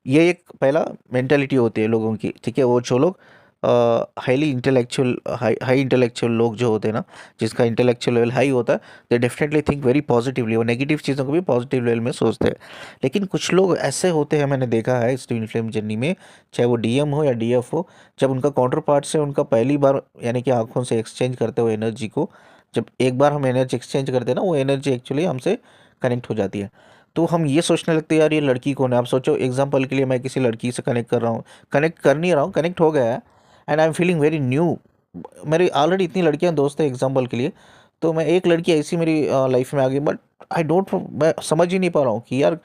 ये एक पहला मेंटालिटी होती है लोगों की, ठीक है। वो जो लोग हाईली इंटेलेक्चुअल, हाई इंटेलेक्चुअल लोग जो होते हैं ना, जिसका इंटेलेक्चुअल लेवल हाई होता है, they definitely think very positively, वो नेगेटिव चीज़ों को भी पॉजिटिव लेवल में सोचते हैं। लेकिन कुछ लोग ऐसे होते हैं, मैंने देखा है इस ट्विन फ्लेम जर्नी में, चाहे वो DM हो या DF हो, जब उनका काउंटर पार्ट से उनका पहली बार यानी कि आंखों से एक्सचेंज करते हुए एनर्जी को, जब एक बार हम एनर्जी एक्सचेंज करते हैं ना, वो एनर्जी एक्चुअली हमसे कनेक्ट हो जाती है। तो हम ये सोचने लगते हैं यार ये लड़की कौन है। आप सोचो एग्जांपल के लिए मैं किसी लड़की से कनेक्ट कर रहा हूँ, कनेक्ट कर नहीं रहा हूँ, कनेक्ट हो गया है, and I am feeling very new. मेरी ऑलरेडी इतनी लड़कियां दोस्त है एग्जांपल के लिए, तो मैं एक लड़की ऐसी मेरी लाइफ में आ गई, बट मैं समझ ही नहीं पा रहा हूँ कि यार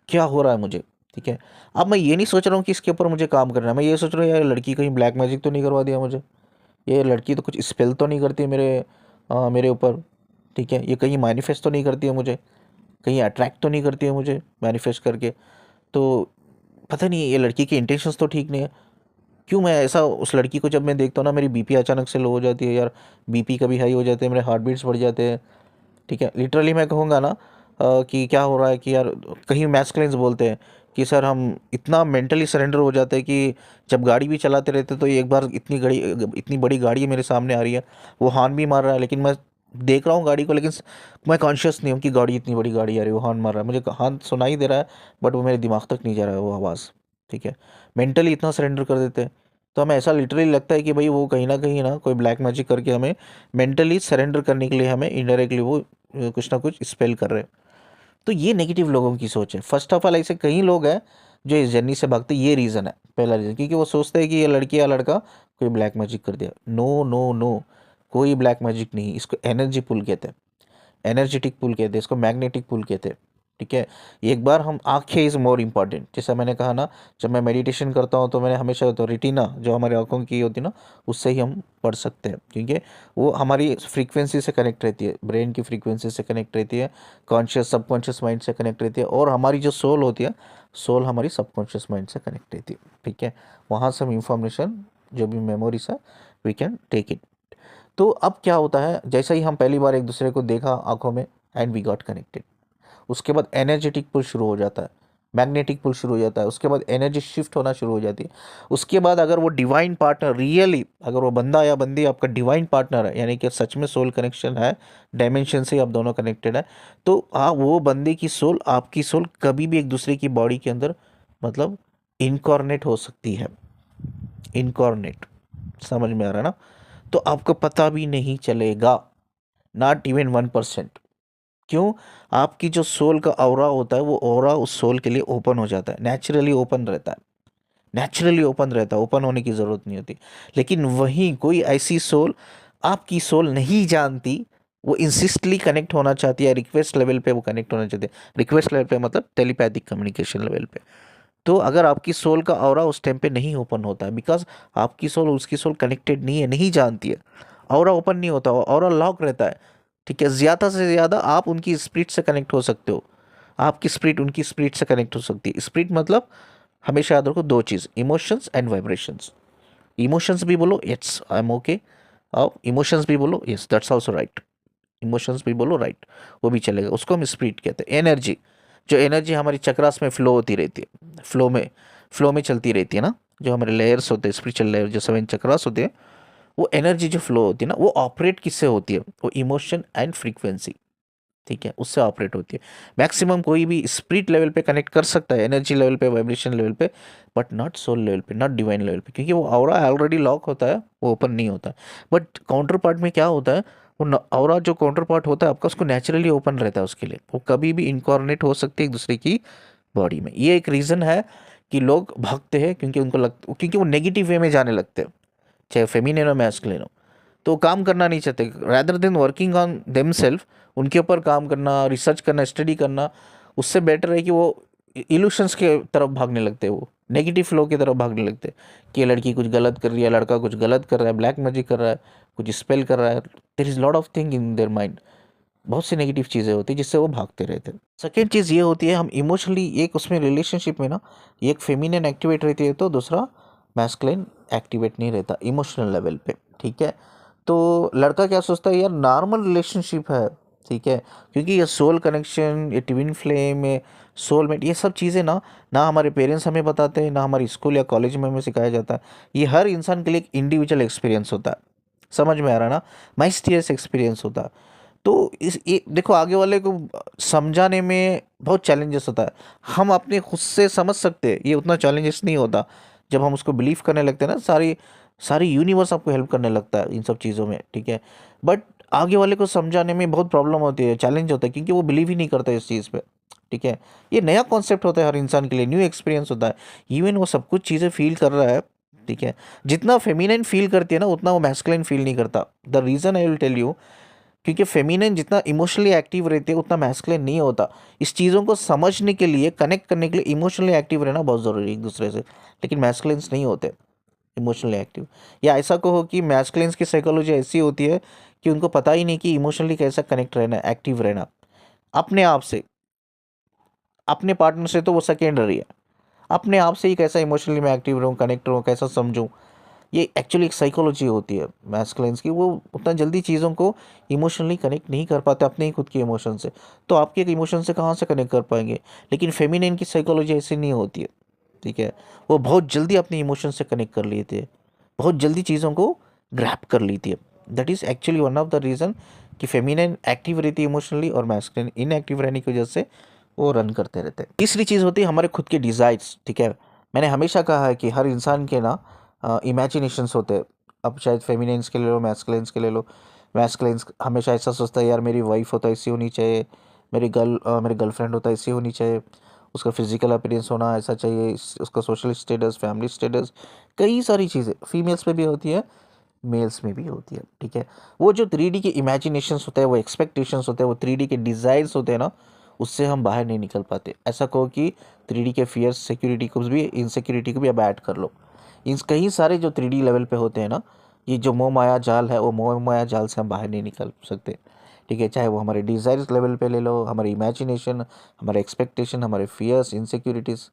क्या हो रहा है मुझे, ठीक है। अब मैं ये नहीं सोच रहा हूँ कि इसके ऊपर मुझे काम करना है, मैं ये सोच रहा हूँ यार लड़की कहीं ब्लैक मैजिक तो नहीं करवा दिया मुझे, ये लड़की तो कुछ स्पेल तो नहीं करती मेरे ऊपर, ठीक है। ये कहीं मैनिफेस्ट तो नहीं करती है मुझे, कहीं अट्रैक्ट तो नहीं करती है मुझे मैनिफेस्ट करके। तो पता नहीं ये लड़की की इंटेंशंस तो ठीक नहीं है, क्यों मैं ऐसा उस लड़की को जब मैं देखता हूँ ना, मेरी BP अचानक से लो हो जाती है यार, BP कभी हाई हो जाते हैं, मेरे हार्ट बीट्स बढ़ जाते हैं, ठीक है। लिटरली मैं कहूँगा ना, कि क्या हो रहा है कि यार कहीं मैस्कुलिन्स बोलते हैं कि सर हम इतना मेंटली सरेंडर हो जाते हैं कि जब गाड़ी भी चलाते रहते तो एक बार इतनी बड़ी गाड़ी मेरे सामने आ रही है, वो हॉर्न भी मार रहा है, लेकिन मैं देख रहा हूँ गाड़ी को, लेकिन मैं कॉन्शियस नहीं हूँ कि गाड़ी इतनी बड़ी गाड़ी आ रही है, वो हॉर्न मार रहा है, मुझे हॉर्न सुनाई दे रहा है बट वो मेरे दिमाग तक नहीं जा रहा है वो आवाज़। ठीक है, मेंटली इतना सरेंडर कर देते हैं। तो हमें ऐसा लिटरली लगता है कि भाई वो कहीं ना कोई ब्लैक मैजिक करके हमें मेंटली सरेंडर करने के लिए हमें इनडायरेक्टली वो कुछ ना कुछ स्पेल कर रहे हैं। तो ये नेगेटिव लोगों की सोच है। फर्स्ट ऑफ ऑल ऐसे कई लोग हैं जो इस जर्नी से भागते, ये रीज़न है, पहला रीज़न, क्योंकि वो सोचते हैं कि ये लड़की या लड़का कोई ब्लैक मैजिक कर दिया। नो नो नो, कोई ब्लैक मैजिक नहीं, इसको एनर्जी पुल कहते हैं, एनर्जेटिक पुल कहते हैं, इसको मैग्नेटिक पुल कहते हैं। ठीक है, एक बार हम आंखें इज़ मोर इम्पॉर्टेंट, जैसा मैंने कहा ना, जब मैं मेडिटेशन करता हूँ तो मैंने हमेशा तो रेटिना जो हमारे आंखों की होती है ना, उससे ही हम पढ़ सकते हैं, क्योंकि वो हमारी फ्रीक्वेंसी से कनेक्ट रहती है, ब्रेन की फ्रीक्वेंसी से कनेक्ट रहती है, कॉन्शियस सबकॉन्शियस माइंड से कनेक्ट रहती है, और हमारी जो सोल होती है, सोल हमारी सबकॉन्शियस माइंड से कनेक्ट रहती है। ठीक है, वहाँ से हम इंफॉर्मेशन जो भी मेमोरीज है वी कैन टेक इट। तो अब क्या होता है, जैसा ही हम पहली बार एक दूसरे को देखा आंखों में एंड वी गॉट कनेक्टेड, उसके बाद एनर्जेटिक पुल शुरू हो जाता है, मैग्नेटिक पुल शुरू हो जाता है, उसके बाद एनर्जी शिफ्ट होना शुरू हो जाती है। उसके बाद अगर वो डिवाइन पार्टनर रियली, अगर वो बंदा या बंदी आपका डिवाइन पार्टनर है, यानी कि सच में सोल कनेक्शन है, डायमेंशन से आप दोनों कनेक्टेड है, तो वो बंदे की सोल आपकी सोल कभी भी एक दूसरे की बॉडी के अंदर मतलब इनकॉर्नेट हो सकती है। इनकॉर्नेट, समझ में आ रहा है ना? तो आपको पता भी नहीं चलेगा, नॉट इवन 1%। क्यों? आपकी जो सोल का ऑरा होता है, वो ऑरा उस सोल के लिए ओपन हो जाता है, नेचुरली ओपन रहता है, नेचुरली ओपन रहता है, ओपन होने की ज़रूरत नहीं होती। लेकिन वहीं कोई ऐसी सोल आपकी सोल नहीं जानती, वो इंसिस्टली कनेक्ट होना चाहती है, रिक्वेस्ट लेवल पे वो कनेक्ट होना चाहती है। रिक्वेस्ट लेवल पे मतलब टेलीपैथिक कम्युनिकेशन लेवल पे। तो अगर आपकी सोल का ऑरा उस टाइम पे नहीं ओपन होता है, बिकॉज आपकी सोल उसकी सोल कनेक्टेड नहीं है, नहीं जानती है, ऑरा ओपन नहीं होता, ऑरा लॉक रहता है। ठीक है, ज़्यादा से ज़्यादा आप उनकी स्पिरिट से कनेक्ट हो सकते हो, आपकी स्पिरिट उनकी स्पिरिट से कनेक्ट हो सकती है। स्पिरिट मतलब हमेशा याद रखो दो चीज़, इमोशंस एंड वाइब्रेशंस। इमोशंस भी बोलो यस आई एम ओके, और इमोशंस भी बोलो yes that's also right, emotions भी बोलो राइट, वो भी चलेगा, उसको हम स्पिरिट कहते हैं। एनर्जी, जो एनर्जी हमारी चक्रास में फ्लो होती रहती है, फ्लो में चलती रहती है ना, जो हमारे लेयर्स होते हैं, स्पिरिचुअल लेयर जो 7 चक्रास होते हैं, वो एनर्जी जो फ्लो होती है ना, वो ऑपरेट किससे होती है? वो इमोशन एंड फ्रीक्वेंसी, ठीक है, उससे ऑपरेट होती है। मैक्सिमम कोई भी स्पिरिट लेवल पे कनेक्ट कर सकता है, एनर्जी लेवल पे, वाइब्रेशन लेवल पे, बट नॉट सोल लेवल पे, नॉट डिवाइन लेवल पे, क्योंकि वो ऑरा ऑलरेडी लॉक होता है, वो ओपन नहीं होता है। बट काउंटर पार्ट में क्या होता है, वो ऑरा जो काउंटर पार्ट होता है आपका, उसको नेचुरली ओपन रहता है, उसके लिए वो कभी भी इनकॉर्नेट हो सकती है एक दूसरे की बॉडी में। ये एक रीज़न है कि लोग भागते हैं, क्योंकि उनको क्योंकि वो नेगेटिव वे में जाने लगते हैं, चाहे फेमिनिन हो मैस्कुलिन हो। तो काम करना नहीं चाहते, rather than working on themself, उनके ऊपर काम करना, रिसर्च करना, स्टडी करना, उससे बेटर है कि वो इल्यूशंस के तरफ भागने लगते हैं, वो नेगेटिव फ्लो की तरफ भागने लगते हैं कि ये लड़की कुछ गलत कर रही है, लड़का कुछ गलत कर रहा है, ब्लैक मैजिक कर रहा है, कुछ स्पेल कर रहा है। There is lot of thing in their mind, बहुत सी नेगेटिव चीज़ें होती हैं जिससे वो भागते रहते हैं। सेकेंड चीज़ ये होती है, हम इमोशनली एक उसमें रिलेशनशिप में ना, एक फेमिनिन एक्टिवेट रहती है तो दूसरा मैस्कुलिन एक्टिवेट नहीं रहता इमोशनल लेवल पे। ठीक है, तो लड़का क्या सोचता है, यार नॉर्मल रिलेशनशिप है, ठीक है, क्योंकि ये सोल कनेक्शन, ये ट्विन फ्लेम, ये सोलमेट, ये सब चीज़ें ना, ना हमारे पेरेंट्स हमें बताते हैं, ना हमारी स्कूल या कॉलेज में हमें सिखाया जाता है। ये हर इंसान के लिए एक इंडिविजुअल एक्सपीरियंस होता है, समझ में आ रहा है ना, माइस्टीरियस एक्सपीरियंस होता है। तो इस ये देखो, आगे वाले को समझाने में बहुत चैलेंजेस होता है, हम अपने खुद से समझ सकते हैं, ये उतना चैलेंजेस नहीं होता। जब हम उसको बिलीव करने लगते हैं ना, सारी सारी यूनिवर्स आपको हेल्प करने लगता है इन सब चीज़ों में। ठीक है, बट आगे वाले को समझाने में बहुत प्रॉब्लम होती है, चैलेंज होता है, क्योंकि वो बिलीव ही नहीं करता इस चीज़ पे। ठीक है, ये नया कॉन्सेप्ट होता है हर इंसान के लिए, न्यू एक्सपीरियंस होता है, इवन वो सब कुछ चीज़ें फील कर रहा है। ठीक है, जितना फेमिनिन फील करती है ना, उतना वो मैस्कुलिन फील नहीं करता। The reason I will tell you, क्योंकि फेमिनिन जितना इमोशनली एक्टिव रहती है उतना मैस्कुलिन नहीं होता। इस चीज़ों को समझने के लिए, कनेक्ट करने के लिए इमोशनली एक्टिव रहना बहुत ज़रूरी है एक दूसरे से, लेकिन मैस्कुलिन्स नहीं होते इमोशनली एक्टिव। या ऐसा कहो कि मैस्कुलिन्स की साइकोलॉजी ऐसी होती है कि उनको पता ही नहीं कि इमोशनली कैसा कनेक्ट रहना, एक्टिव रहना अपने आप से, अपने पार्टनर से तो वो सेकेंडरी है, अपने आप से ही कैसा इमोशनली मैं एक्टिव रहूँ, कनेक्ट रहूँ, कैसा समझूँ, ये एक्चुअली एक साइकोलॉजी होती है मैस्कुलिन्स की, वो उतना जल्दी चीज़ों को इमोशनली कनेक्ट नहीं कर पाते अपने ही खुद के इमोशन से। तो आपके एक इमोशन से कहाँ से कनेक्ट कर पाएंगे? लेकिन फेमिनिन की साइकोलॉजी ऐसी नहीं होती है, ठीक है। वो बहुत जल्दी अपने इमोशन से कनेक्ट कर लेते हैं, बहुत जल्दी चीज़ों को ग्रैप कर लेती है। That is actually one of the reason कि फेमिनिन एक्टिव रहती है इमोशनली और मैस्कुलिन इनएक्टिव रहने की वजह से वो रन करते रहते हैं। तीसरी चीज़ होती है हमारे खुद के डिज़ायर्स, ठीक है। मैंने हमेशा कहा है कि हर इंसान के ना इमेजिनेशंस होते हैं। अब शायद फेमिनिन्स के ले लो, मैस्कुलिन्स के ले लो। मैस्कुलिन्स हमेशा ऐसा सोचता है, यार मेरी वाइफ होता ऐसी होनी चाहिए, मेरी गर्लफ्रेंड होता ऐसी होनी चाहिए, उसका फिजिकल अपीयरेंस होना ऐसा चाहिए, उसका सोशल स्टेटस, फैमिली स्टेटस, कई सारी चीज़ें फीमेल्स में भी होती है, मेल्स में भी होती है, ठीक है। वो जो 3D के इमेजिनेशंस होते हैं, वो एक्सपेक्टेशंस होते हैं, वो 3D के डिज़ायर्स होते हैं ना, उससे हम बाहर नहीं निकल पाते। ऐसा कहो कि 3D के फियर्स, सिक्योरिटी को भी, इनसिक्योरिटी को भी अब ऐड कर लो। इन कई सारे जो 3D लेवल पे होते हैं ना, ये जो मोह माया जाल है, वो मोह माया जाल से हम बाहर नहीं निकल सकते, ठीक है। चाहे वो हमारे डिज़ायर्स लेवल पे ले लो, हमारी इमेजिनेशन, हमारे एक्सपेक्टेशन, हमारे फियर्स, इनसिक्योरिटीज़,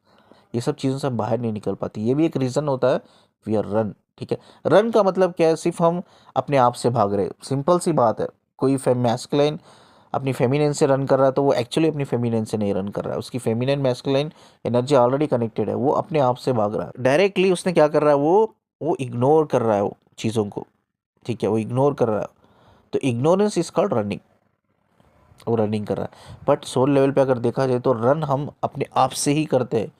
ये सब चीज़ों से हम बाहर नहीं निकल पाते। ये भी एक रीज़न होता है, वी आर रन, ठीक है। रन का मतलब क्या है? सिर्फ हम अपने आप से भाग रहे, सिंपल सी बात है। कोई मैस्कुलिन अपनी फेमिनिन से रन कर रहा है तो वो एक्चुअली अपनी फेमिनिन से नहीं रन कर रहा है, उसकी feminine masculine energy already connected है, वो अपने आप से भाग रहा है। डायरेक्टली उसने क्या कर रहा है, वो इग्नोर कर रहा है वो चीज़ों को, ठीक है, वो इग्नोर कर रहा है। तो इग्नोरेंस इज कॉल्ड रनिंग, वो रनिंग कर रहा है। बट सोल लेवल पे अगर देखा जाए तो रन हम अपने आप से ही करते हैं,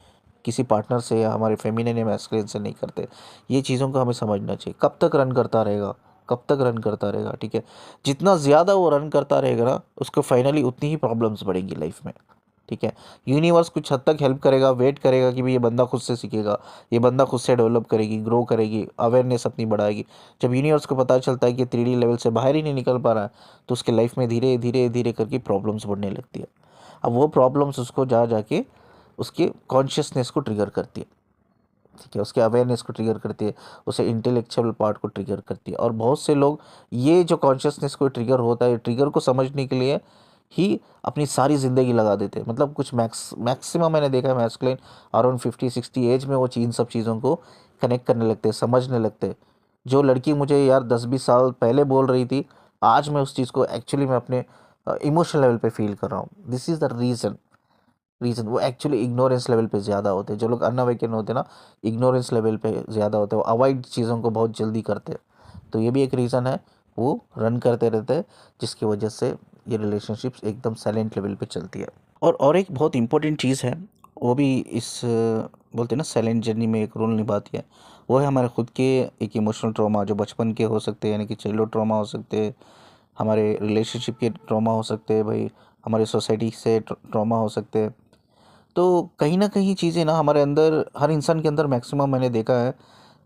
किसी पार्टनर से या हमारे फेमिनिन या मैस्कुलिन से नहीं करते। ये चीज़ों को हमें समझना चाहिए। कब तक रन करता रहेगा, कब तक रन करता रहेगा, ठीक है। जितना ज़्यादा वो रन करता रहेगा ना, उसको फाइनली उतनी ही प्रॉब्लम्स बढ़ेंगी लाइफ में, ठीक है। यूनिवर्स कुछ हद तक हेल्प करेगा, वेट करेगा कि भाई ये बंदा खुद से सीखेगा, ये बंदा खुद से डेवलप करेगी, ग्रो करेगी, अवेयरनेस अपनी बढ़ाएगी। जब यूनिवर्स को पता चलता है कि 3D लेवल से बाहर ही नहीं निकल पा रहा है, तो उसके लाइफ में धीरे धीरे धीरे करके प्रॉब्लम्स बढ़ने लगती है। अब वो प्रॉब्लम्स उसको जा जाके उसके कॉन्शियसनेस को ट्रिगर करती है, ठीक है, उसके अवेयरनेस को ट्रिगर करती है, उसे इंटेलेक्चुअल पार्ट को ट्रिगर करती है। और बहुत से लोग ये जो कॉन्शियसनेस को ट्रिगर होता है, ट्रिगर को समझने के लिए ही अपनी सारी ज़िंदगी लगा देते हैं। मतलब कुछ मैक्सिमम मैंने देखा है मैस्कुलिन अराउंड 50-60 एज में वो इन सब चीज़ों को कनेक्ट करने लगते हैं, समझने लगते हैं। जो लड़की मुझे यार 10-20 साल पहले बोल रही थी, आज मैं उस चीज़ को एक्चुअली मैं अपने इमोशनल लेवल पे फील कर रहा हूँ। दिस इज़ द रीज़न वो एक्चुअली इग्नोरेंस लेवल पे ज़्यादा होते हैं। जो लोग अनअवेकन होते हैं ना, इग्नोरेंस लेवल पे ज़्यादा होते हैं, वो अवॉइड चीज़ों को बहुत जल्दी करते हैं। तो ये भी एक रीज़न है, वो रन करते रहते हैं, जिसकी वजह से ये रिलेशनशिप्स एकदम साइलेंट लेवल पे चलती है। और एक बहुत इंपॉर्टेंट चीज़ है, वो भी इस बोलते हैं ना साइलेंट जर्नी में एक रोल निभाती है। वो है हमारे खुद के एक इमोशनल ट्रॉमा, जो बचपन के हो सकते हैं, यानी कि चाइल्डहुड ट्रॉमा हो सकते हैं, हमारे रिलेशनशिप के ट्रॉमा हो सकते हैं भाई, हमारे सोसाइटी से ट्रॉमा हो सकते हैं। तो कहीं न कहीं चीज़ें ना हमारे अंदर, हर इंसान के अंदर मैक्सिमम मैंने देखा है,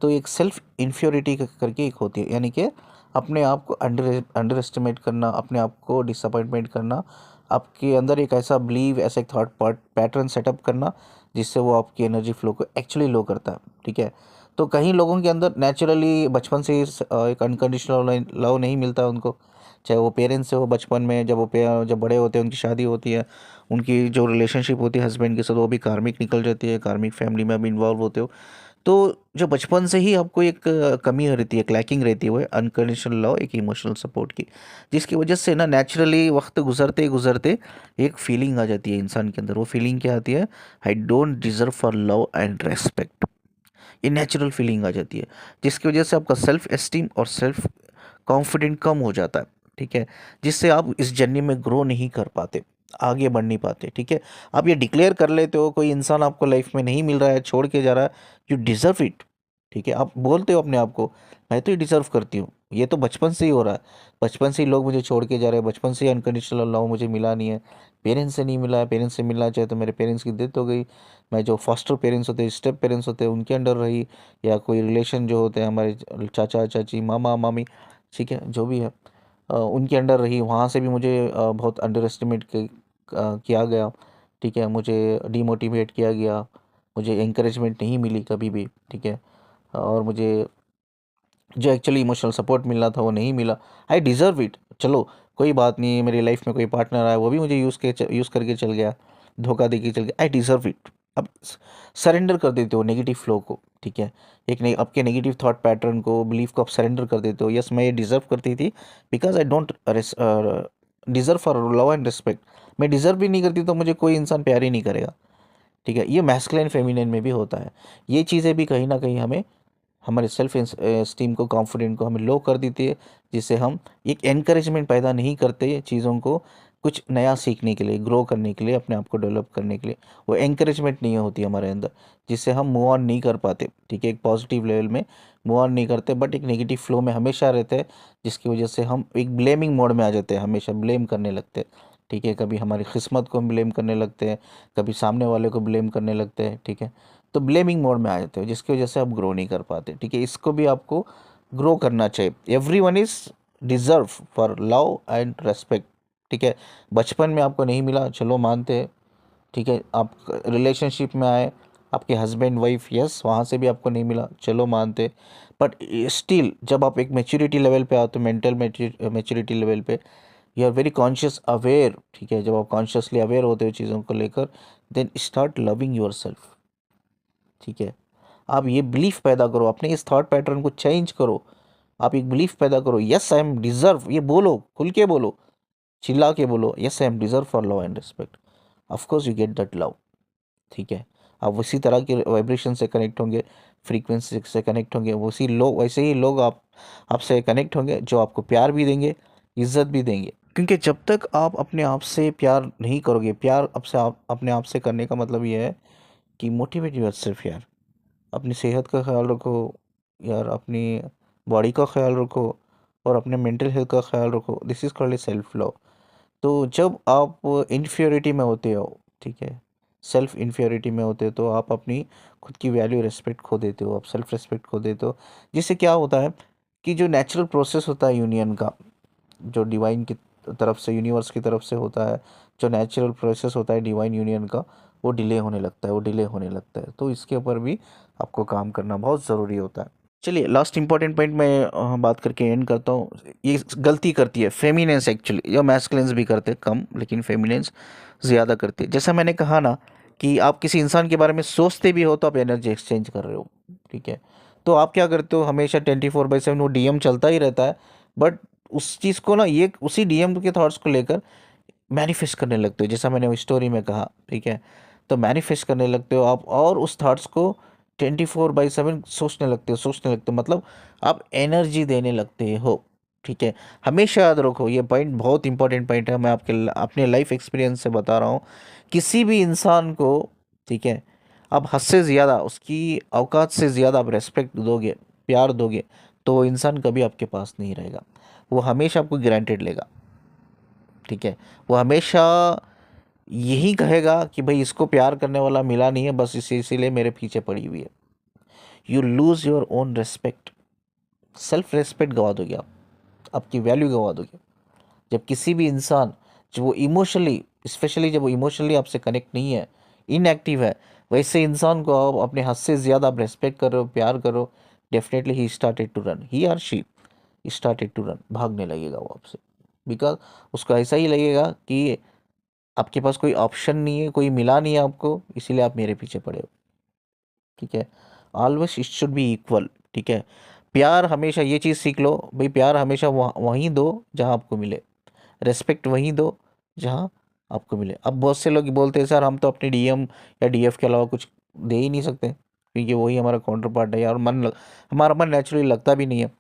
तो एक सेल्फ इन्फीरियरिटी करके एक होती है, यानी कि अपने आप को अंडर एस्टिमेट करना, अपने आप को डिसअपॉइंटमेंट करना, आपके अंदर एक ऐसा बिलीव, ऐसा एक थॉट पैटर्न सेटअप करना, जिससे वो आपकी एनर्जी फ्लो को एक्चुअली लो करता है, ठीक है। तो कहीं लोगों के अंदर नेचुरली बचपन से ही एक अनकंडीशनल लव नहीं मिलता है उनको, चाहे वो पेरेंट्स से हो बचपन में, जब बड़े होते हैं उनकी शादी होती है, उनकी जो रिलेशनशिप होती है हस्बैंड के साथ, वो भी कार्मिक निकल जाती है, कार्मिक फैमिली में भी इन्वॉल्व होते हो। तो जो बचपन से ही आपको एक कमी रहती है, एक लैकिंग रहती है, वो है अनकंडीशनल लव, एक इमोशनल सपोर्ट की, जिसकी वजह से ना नेचुरली वक्त गुजरते गुजरते एक फीलिंग आ जाती है इंसान के अंदर। वो फीलिंग क्या आती है? I don't deserve for love and respect. ये नेचुरल फीलिंग आ जाती है, जिसकी वजह से आपका सेल्फ एस्टीम और सेल्फ कॉन्फिडेंट कम हो जाता है, ठीक है। जिससे आप इस जर्नी में ग्रो नहीं कर पाते, आगे बढ़ नहीं पाते, ठीक है। आप ये डिक्लेयर कर लेते हो, कोई इंसान आपको लाइफ में नहीं मिल रहा है, छोड़ के जा रहा है, यू डिज़र्व इट, ठीक है। आप बोलते हो अपने आप को, मैं तो ये डिज़र्व करती हूँ, ये तो बचपन से ही हो रहा है, बचपन से ही लोग मुझे छोड़ के जा रहे हैं, बचपन से ही अनकंडीशनल लव मुझे मिला नहीं है, पेरेंट्स से नहीं मिला है, पेरेंट्स से मिलना चाहिए तो मेरे पेरेंट्स की डेथ हो गई, मैं जो फॉस्टर पेरेंट्स होते हैं, स्टेप पेरेंट्स होते हैं, उनके अंडर रही, या कोई रिलेशन जो होते हैं हमारे चाचा चाची, मामा मामी, ठीक है, जो भी है, उनके अंडर रही, वहाँ से भी मुझे बहुत अंडर एस्टिमेट किया गया, ठीक है, मुझे डीमोटिवेट किया गया, मुझे इंकरेजमेंट नहीं मिली कभी भी, ठीक है। और मुझे जो एक्चुअली इमोशनल सपोर्ट मिलना था वो नहीं मिला। आई डिज़र्व इट, चलो कोई बात नहीं, मेरी लाइफ में कोई पार्टनर आया, वो भी मुझे यूज़ करके चल गया, धोखा दे के चल गया, आई डिज़र्व इट। अब सरेंडर कर देते हो नेगेटिव फ्लो को, ठीक है, एक आपके नेगेटिव थॉट पैटर्न को, बिलीफ को आप सरेंडर कर देते हो। यस, मैं ये डिज़र्व करती थी because I don't deserve for love and respect. मैं डिज़र्व भी नहीं करती तो मुझे कोई इंसान प्यार ही नहीं करेगा। ठीक है, ये मैस्कुलिन फेमिनिन में भी होता है। ये चीज़ें भी कहीं ना कहीं हमें, हमारे सेल्फ स्टीम को, कॉन्फिडेंट को हमें लो कर देती है, जिससे हम एक एनकरेजमेंट पैदा नहीं करते चीज़ों को कुछ नया सीखने के लिए, ग्रो करने के लिए, अपने आप को डेवलप करने के लिए। वो एनकरेजमेंट नहीं होती हमारे अंदर, जिससे हम मूव ऑन नहीं कर पाते। ठीक है, एक पॉजिटिव लेवल में मूव ऑन नहीं करते, बट एक नेगेटिव फ्लो में हमेशा रहते हैं, जिसकी वजह से हम एक ब्लेमिंग मोड में आ जाते हैं, हमेशा ब्लेम करने लगते हैं। ठीक है, कभी हमारी किस्मत को हम ब्लेम करने लगते हैं, कभी सामने वाले को ब्लेम करने लगते हैं। ठीक है, तो ब्लेमिंग मोड में आ जाते हो, जिसकी वजह से आप ग्रो नहीं कर पाते। ठीक है, इसको भी आपको ग्रो करना चाहिए। Every one is deserve for love and respect. ठीक है, बचपन में आपको नहीं मिला, चलो मानते हैं। ठीक है, आप रिलेशनशिप में आए, आपके हस्बैंड वाइफ, यस, वहाँ से भी आपको नहीं मिला, चलो मानते। बट स्टिल जब आप एक मेच्योरिटी लेवल पे आते हो, मेंटल मेच्योरिटी लेवल पे, you are very conscious aware. ठीक है, जब आप कॉन्शियसली अवेयर होते हो चीज़ों को लेकर, then start loving yourself. ठीक है, आप ये बिलीफ पैदा करो, अपने इस थॉट पैटर्न को चेंज करो। आप एक बिलीफ पैदा करो, यस आई एम डिजर्व, ये बोलो, खुल के बोलो, चिल्ला के बोलो, yes I am deserve for love and respect. Of course you get that love. ठीक है, आप उसी तरह के वाइब्रेशन से कनेक्ट होंगे, फ्रीक्वेंसी से कनेक्ट होंगे, उसी लोग, वैसे ही लोग आपसे कनेक्ट होंगे, जो आपको प्यार भी देंगे, इज्जत भी देंगे। क्योंकि जब तक आप अपने आप से प्यार नहीं करोगे, प्यार आपसे, आप अपने आप से करने का मतलब ये है कि मोटिवेट योरसेल्फ यार, अपनी सेहत का ख्याल रखो यार, अपनी बॉडी का ख्याल रखो, और अपने मेंटल हेल्थ का ख्याल रखो। This is called a self love. तो जब आप इन्फियोरिटी में होते हो, ठीक है, सेल्फ इन्फियोरिटी में होते हो, तो आप अपनी खुद की वैल्यू, रिस्पेक्ट खो देते हो, आप सेल्फ रिस्पेक्ट खो देते हो। जिससे क्या होता है कि जो नेचुरल प्रोसेस होता है यूनियन का, जो डिवाइन की तरफ से, यूनिवर्स की तरफ से होता है, जो नेचुरल प्रोसेस होता है डिवाइन यूनियन का, वो डिले होने लगता है, वो डिले होने लगता है। तो इसके ऊपर भी आपको काम करना बहुत ज़रूरी होता है। चलिए, लास्ट इंपॉर्टेंट पॉइंट मैं बात करके एंड करता हूँ। ये गलती करती है फेमिनेंस एक्चुअली, या मैस्कुलिन्स भी करते हैं कम, लेकिन फेमिनेंस ज़्यादा करती है। जैसा मैंने कहा ना कि आप किसी इंसान के बारे में सोचते भी हो तो आप एनर्जी एक्सचेंज कर रहे हो। ठीक है, तो आप क्या करते हो, हमेशा 24/7 वो डीएम चलता ही रहता है, बट उस चीज़ को ना, ये उसी डीएम के थॉट्स को लेकर मैनिफेस्ट करने लगते हो, जैसा मैंने स्टोरी में कहा। ठीक है, तो मैनिफेस्ट करने लगते हो आप, और उस थॉट्स को 24/7 सोचने लगते हो, मतलब आप एनर्जी देने लगते हो। ठीक है, हमेशा याद रखो, ये पॉइंट बहुत इंपॉर्टेंट पॉइंट है, मैं आपके अपने लाइफ एक्सपीरियंस से बता रहा हूँ। किसी भी इंसान को, ठीक है, आप हद से ज़्यादा, उसकी औकात से ज़्यादा आप रेस्पेक्ट दोगे, प्यार दोगे, तो वो इंसान कभी आपके पास नहीं रहेगा। वो हमेशा आपको ग्रांटेड लेगा। ठीक है, वो हमेशा यही कहेगा कि भाई इसको प्यार करने वाला मिला नहीं है, बस इसीलिए मेरे पीछे पड़ी हुई है। You lose your own respect, self respect गवा दोगे आप, आपकी वैल्यू गवा दोगे। जब किसी भी इंसान, जब वो इमोशनली, स्पेशली जब वो इमोशनली आपसे कनेक्ट नहीं है, इनएक्टिव है, वैसे इंसान को आप अपने हद से ज़्यादा आप रेस्पेक्ट करो, प्यार करो, definitely he started to run, he or she started to run, भागने लगेगा वो आपसे। बिकॉज उसको ऐसा ही लगेगा कि आपके पास कोई ऑप्शन नहीं है, कोई मिला नहीं है आपको, इसीलिए आप मेरे पीछे पड़े हो। ठीक है, always it should be equal. ठीक है, प्यार हमेशा, ये चीज़ सीख लो भाई, प्यार हमेशा वहीं दो जहाँ आपको मिले, रेस्पेक्ट वहीं दो जहाँ आपको मिले। अब बहुत से लोग बोलते हैं सर हम तो अपने डीएम या डीएफ के अलावा कुछ दे ही नहीं सकते, क्योंकि वही हमारा काउंटर पार्ट है यार, हमारा मन नेचुरली लगता भी नहीं है।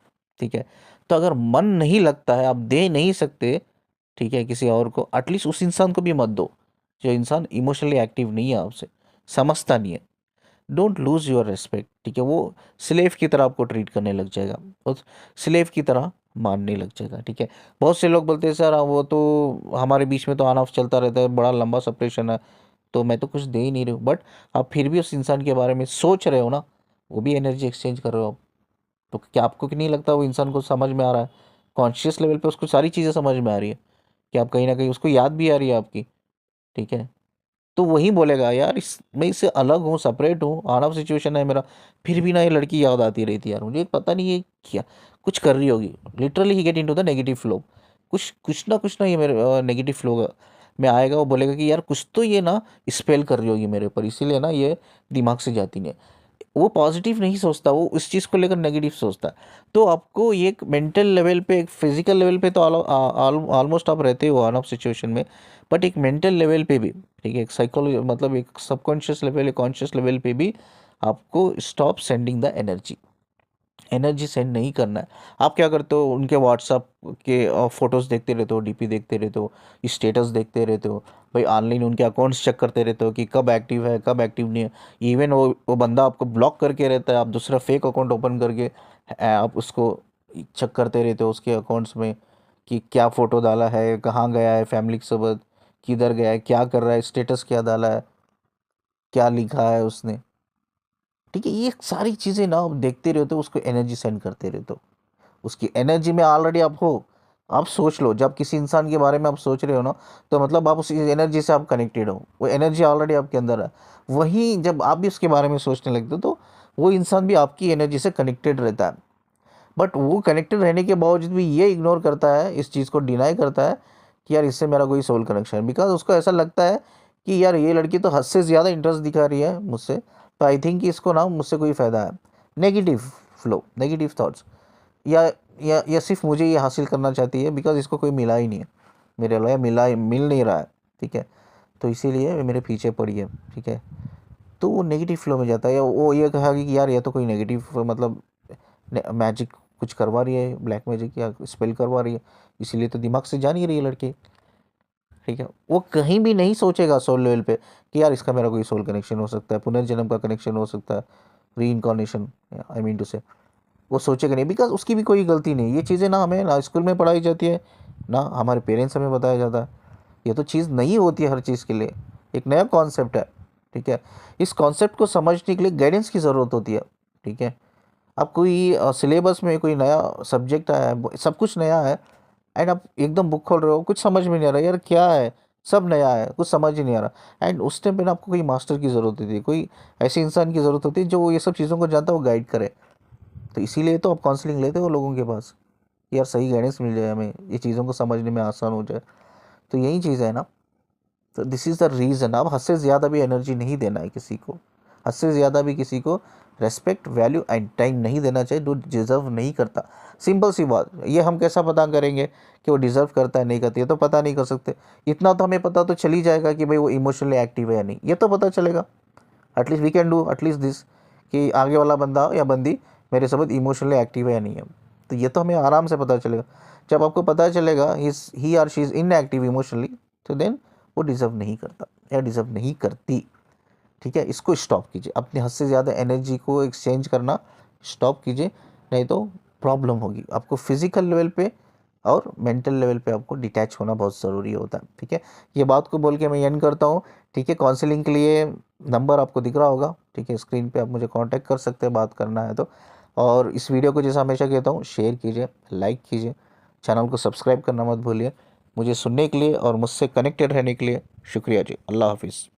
ठीक है, तो अगर मन नहीं लगता है, आप दे नहीं सकते, ठीक है, किसी और को, एटलीस्ट उस इंसान को भी मत दो, जो इंसान इमोशनली एक्टिव नहीं है, आपसे समझता नहीं है। Don't lose your respect. ठीक है, वो स्लेव की तरह आपको ट्रीट करने लग जाएगा, और स्लेव की तरह मानने लग जाएगा। ठीक है, बहुत से लोग बोलते हैं सर वो तो हमारे बीच में तो ऑन ऑफ चलता रहता है, बड़ा लंबा सेपरेशन है, तो मैं तो कुछ दे ही नहीं रही हूँ। बट आप फिर भी उस इंसान के बारे में सोच रहे हो ना, वो भी एनर्जी एक्सचेंज कर रहे हो आप। तो क्या आपको कि नहीं लगता वो इंसान को समझ में आ रहा है, कॉन्शियस लेवल पे उसको सारी चीज़ें समझ में आ रही है, कि आप कहीं ना कहीं उसको याद भी आ रही है आपकी। ठीक है, तो वही बोलेगा यार, मैं इससे अलग हूँ, सेपरेट हूँ, आउट ऑफ सिचुएशन है मेरा, फिर भी ना ये लड़की याद आती रहती है यार मुझे, पता नहीं ये क्या कुछ कर रही होगी। Literally he gate into the negative flow, कुछ ना ये मेरे नेगेटिव फ्लो में आएगा। वो बोलेगा कि यार कुछ तो ये ना स्पेल कर रही होगी मेरे ऊपर, इसीलिए ना ये दिमाग से जाती नहीं है। वो पॉजिटिव नहीं सोचता, वो उस चीज़ को लेकर नेगेटिव सोचता है। तो आपको ये एक मेंटल लेवल पे, एक फिजिकल लेवल पे तो ऑलमोस्ट आप रहते हो ऑन ऑफ सिचुएशन में, बट एक मेंटल लेवल पे भी, ठीक है, एक साइकोलॉजी मतलब एक सबकॉन्शियस लेवल, एक कॉन्शियस लेवल पे भी आपको stop sending the energy, energy send नहीं करना है। आप क्या करते हो, उनके व्हाट्सअप के फोटोज़ देखते रहते हो, डीपी देखते रहते हो, स्टेटस देखते रहते हो, भाई ऑनलाइन उनके अकाउंट्स चेक करते रहते हो कि कब एक्टिव है कब एक्टिव नहीं है। इवन वो बंदा आपको ब्लॉक करके रहता है, आप दूसरा फेक अकाउंट ओपन करके आप उसको चेक करते रहते हो उसके अकाउंट्स में कि क्या फ़ोटो डाला है, कहाँ गया है फैमिली के साथ, किधर गया है, क्या कर रहा है, स्टेटस क्या डाला है, क्या लिखा है उसने। ठीक है, ये सारी चीज़ें ना आप देखते रहते हो, उसको एनर्जी सेंड करते रहते हो, उसकी एनर्जी में ऑलरेडी आप हो। आप सोच लो, जब किसी इंसान के बारे में आप सोच रहे हो ना, तो मतलब आप उस एनर्जी से आप कनेक्टेड हो, वो एनर्जी ऑलरेडी आपके अंदर है। वहीं जब आप भी उसके बारे में सोचने लगते हो, तो वो इंसान भी आपकी एनर्जी से कनेक्टेड रहता है। बट वो कनेक्टेड रहने के बावजूद भी ये इग्नोर करता है, इस चीज़ को डिनाई करता है कि यार इससे मेरा कोई सोल कनेक्शन है, बिकॉज उसको ऐसा लगता है कि यार ये लड़की तो हद से ज़्यादा इंटरेस्ट दिखा रही है मुझसे, तो आई थिंक कि इसको ना मुझसे कोई फ़ायदा है। नेगेटिव फ्लो, नेगेटिव थॉट्स, या सिर्फ मुझे ये हासिल करना चाहती है बिकॉज इसको कोई मिला ही नहीं है, मेरे लिए मिल नहीं रहा है, ठीक है, तो इसीलिए ये मेरे पीछे पड़ी है, ठीक है। तो वो नेगेटिव फ्लो में जाता है, या वो ये कहा कि यार ये तो कोई नेगेटिव मतलब मैजिक कुछ करवा रही है, ब्लैक मैजिक या स्पेल करवा रही है, इसीलिए तो दिमाग से जा नहीं रही है लड़की, ठीक है। वो कहीं भी नहीं सोचेगा सोल लेवल पे कि यार इसका मेरा कोई सोल कनेक्शन हो सकता है, पुनर्जन्म का कनेक्शन हो सकता है, री इनकारनेशन, आई मीन टू से, वो सोचेगा नहीं, बिकॉज उसकी भी कोई गलती नहीं। ये चीज़ें ना हमें ना स्कूल में पढ़ाई जाती है, ना हमारे पेरेंट्स हमें बताया जाता है। ये तो चीज़ नहीं होती है हर चीज़ के लिए, एक नया कॉन्सेप्ट है, ठीक है। इस कॉन्सेप्ट को समझने के लिए गाइडेंस की ज़रूरत होती है, ठीक है। अब कोई सिलेबस में कोई नया सब्जेक्ट आया है, सब कुछ नया है, एंड आप एकदम बुक खोल रहे हो, कुछ समझ में नहीं आ रहा यार क्या है, सब नया है, कुछ समझ ही नहीं आ रहा, एंड उस टाइम पे ना आपको कोई मास्टर की ज़रूरत होती है, कोई ऐसे इंसान की ज़रूरत होती है जो ये सब चीज़ों को जानता है, वो गाइड करे। तो इसीलिए तो आप काउंसलिंग लेते हो लोगों के पास, यार सही गाइडेंस मिल जाए, हमें ये चीज़ों को समझने में आसान हो जाए। तो यही चीज़ है ना, तो दिस इज़ द रीज़न। अब हद से ज़्यादा भी एनर्जी नहीं देना है किसी को, हद से ज़्यादा भी किसी को रेस्पेक्ट, वैल्यू एंड टाइम नहीं देना चाहिए जो डिज़र्व नहीं करता। सिंपल सी बात, ये हम कैसा पता करेंगे कि वो डिज़र्व करता है नहीं करती है, तो पता नहीं कर सकते। इतना तो हमें पता तो चल ही जाएगा कि भाई वो इमोशनली एक्टिव है या नहीं, ये तो पता चलेगा। At least we can do at least this, कि आगे वाला बंदा या बंदी मेरे समझ इमोशनली एक्टिव है या नहीं है, तो ये तो हमें आराम से पता चलेगा। जब आपको पता चलेगा he or she is inactive emotionally, तो देन वो डिज़र्व नहीं करता या डिज़र्व नहीं करती, ठीक है। इसको स्टॉप कीजिए, अपने हद से ज़्यादा एनर्जी को एक्सचेंज करना स्टॉप कीजिए, नहीं तो प्रॉब्लम होगी आपको फिजिकल लेवल पे और मेंटल लेवल पे। आपको डिटैच होना बहुत ज़रूरी होता है, ठीक है। ये बात को बोल के मैं एंड करता हूँ, ठीक है। काउंसलिंग के लिए नंबर आपको दिख रहा होगा, ठीक है, स्क्रीन पे आप मुझे कांटेक्ट कर सकते हैं, बात करना है तो। और इस वीडियो को जैसा हमेशा कहता हूँ, शेयर कीजिए, लाइक कीजिए, चैनल को सब्सक्राइब करना मत भूलिए। मुझे सुनने के लिए और मुझसे कनेक्टेड रहने के लिए शुक्रिया जी। अल्लाह हाफिज़।